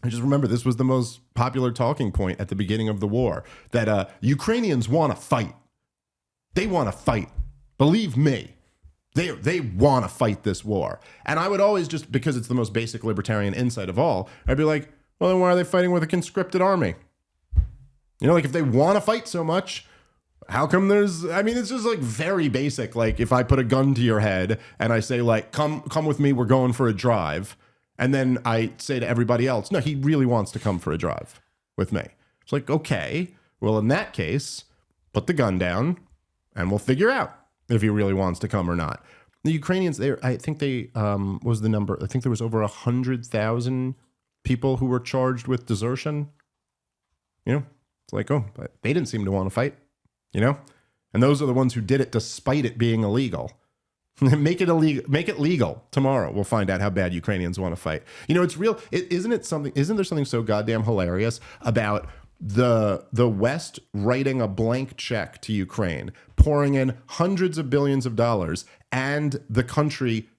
I just remember this was the most popular talking point at the beginning of the war, that Ukrainians want to fight. They want to fight. Believe me. They want to fight this war. And I would always just, because it's the most basic libertarian insight of all, I'd be like, well, then why are they fighting with a conscripted army? You know, like if they want to fight so much, how come it's just like very basic. Like if I put a gun to your head and I say like, come with me, we're going for a drive. And then I say to everybody else, no, he really wants to come for a drive with me. It's like, okay, well, in that case, put the gun down and we'll figure out if he really wants to come or not. The Ukrainians, I think was the number, I think there was over 100,000 people who were charged with desertion. You know, it's like, oh, but they didn't seem to want to fight, you know? And those are the ones who did it despite it being illegal. Make it illegal. Make it legal tomorrow. We'll find out how bad Ukrainians want to fight. You know, it's real. Isn't there something so goddamn hilarious about the West writing a blank check to Ukraine, pouring in hundreds of billions of dollars, and the country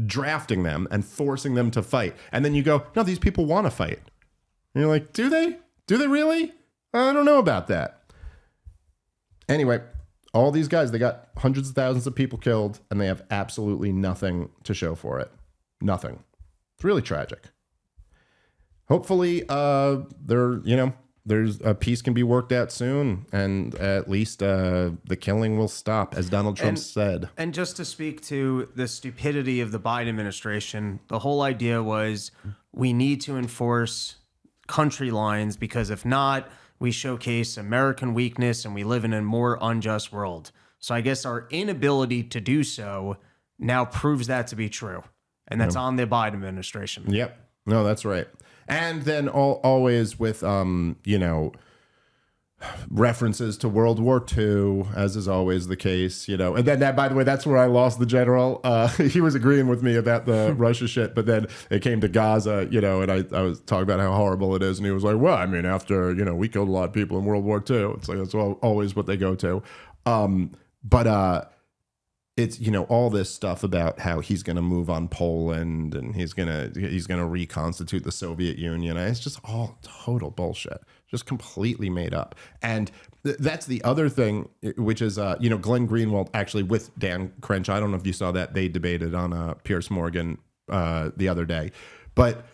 drafting them and forcing them to fight? And then you go, no, these people want to fight. And you're like, do they? Do they really? I don't know about that. Anyway. All these guys, they got hundreds of thousands of people killed, and they have absolutely nothing to show for it. Nothing. It's really tragic. Hopefully, there's a peace can be worked out soon, and at least the killing will stop, as Donald Trump said. And just to speak to the stupidity of the Biden administration, the whole idea was we need to enforce country lines because if not, we showcase American weakness and we live in a more unjust world. So I guess our inability to do so now proves that to be true. And that's on the Biden administration. Yep. No, that's right. And then always with, references to World War II, as is always the case, you know. And then that, by the way, that's where I lost the general. He was agreeing with me about the Russia shit, but then it came to Gaza, you know, and I was talking about how horrible it is, and he was like, well, I mean, after, you know, we killed a lot of people in World War II. It's like, that's always what they go to. But it's, you know, all this stuff about how he's going to move on Poland and he's going to reconstitute the Soviet Union. It's just all total bullshit. Just completely made up. And that's the other thing, which is, you know, Glenn Greenwald actually with Dan Crenshaw. I don't know if you saw that. They debated on Piers Morgan the other day. But,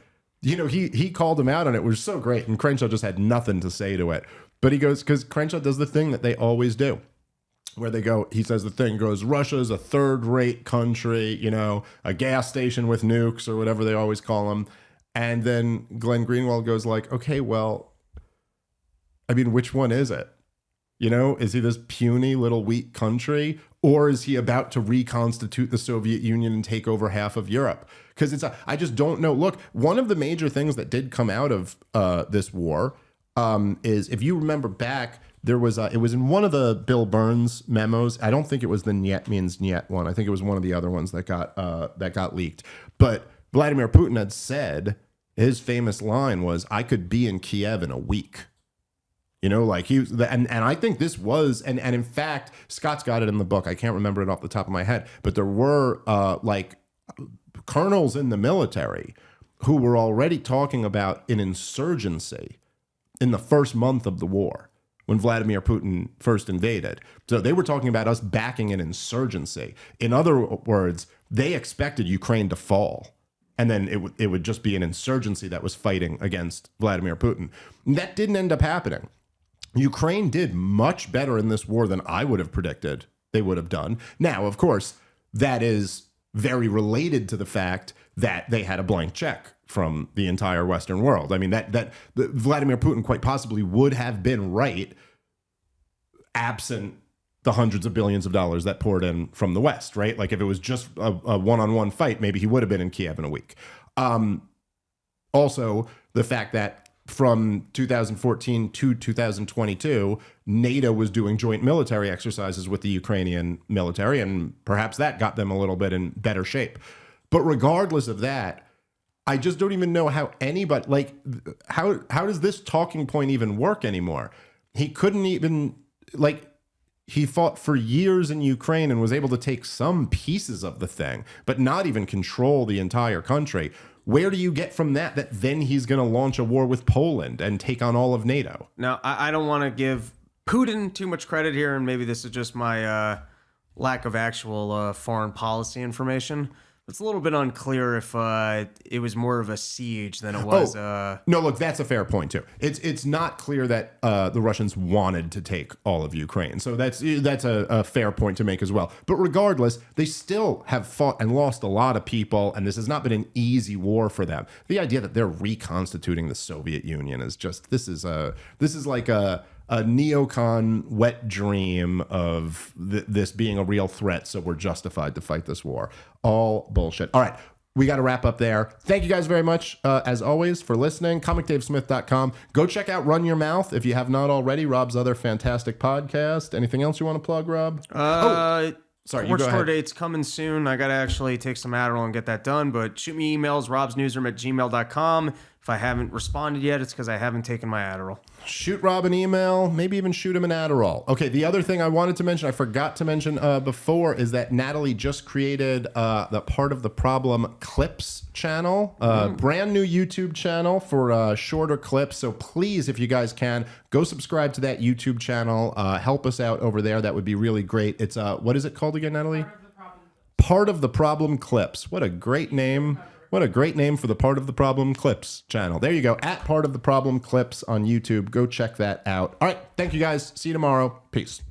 you know, he called him out on it. It was so great. And Crenshaw just had nothing to say to it. But he goes, because Crenshaw does the thing that they always do. Where they go, he says the thing goes, Russia's a third-rate country, you know, a gas station with nukes or whatever they always call them. And then Glenn Greenwald goes like, okay, well, I mean, which one is it? You know, is he this puny little weak country, or is he about to reconstitute the Soviet Union and take over half of Europe? Because I just don't know. Look, one of the major things that did come out of this war is, if you remember back, there was it was in one of the Bill Burns memos. I don't think it was the Niet means Niet one. I think it was one of the other ones that got leaked. But Vladimir Putin had said, his famous line was, "I could be in Kiev in a week." You know, like he was, and I think this was, and in fact, Scott's got it in the book. I can't remember it off the top of my head, but there were like colonels in the military who were already talking about an insurgency in the first month of the war when Vladimir Putin first invaded. So they were talking about us backing an insurgency. In other words, they expected Ukraine to fall. And then it would just be an insurgency that was fighting against Vladimir Putin. And that didn't end up happening. Ukraine did much better in this war than I would have predicted they would have done. Now, of course, that is very related to the fact that they had a blank check from the entire Western world. I mean, that Vladimir Putin quite possibly would have been right absent the hundreds of billions of dollars that poured in from the West, right? Like if it was just a one-on-one fight, maybe he would have been in Kiev in a week. Also, the fact that from 2014 to 2022, NATO was doing joint military exercises with the Ukrainian military, and perhaps that got them a little bit in better shape. But regardless of that, I just don't even know how anybody, like, how does this talking point even work anymore? He couldn't even, like, he fought for years in Ukraine and was able to take some pieces of the thing, but not even control the entire country. Where do you get from that then he's going to launch a war with Poland and take on all of NATO? Now, I don't want to give Putin too much credit here, and maybe this is just my lack of actual foreign policy information. It's a little bit unclear if it was more of a siege than it was. No, look, that's a fair point too. It's not clear that the Russians wanted to take all of Ukraine, so that's a fair point to make as well. But regardless, they still have fought and lost a lot of people, and this has not been an easy war for them. The idea that they're reconstituting the Soviet Union is just this is like a neocon wet dream of this being a real threat, so we're justified to fight this war. All bullshit. All right, we got to wrap up there. Thank you guys very much, as always, for listening. ComicDaveSmith.com. Go check out Run Your Mouth if you have not already, Rob's other fantastic podcast. Anything else you want to plug, Rob? Sorry, Porch Tour date's coming soon. I got to actually take some Adderall and get that done, but shoot me emails, robsnewsroom@gmail.com. If I haven't responded yet, it's because I haven't taken my Adderall. Shoot Rob an email, maybe even shoot him an Adderall. Okay, the other thing I wanted to mention, I forgot to mention before, is that Natalie just created the Part of the Problem Clips channel, brand new YouTube channel for shorter clips. So please, if you guys can, go subscribe to that YouTube channel. Help us out over there. That would be really great. It's what is it called again, Natalie? Part of the Problem Clips. What a great name. What a great name for the Part of the Problem Clips channel. There you go, at Part of the Problem Clips on YouTube. Go check that out. All right, thank you guys. See you tomorrow. Peace.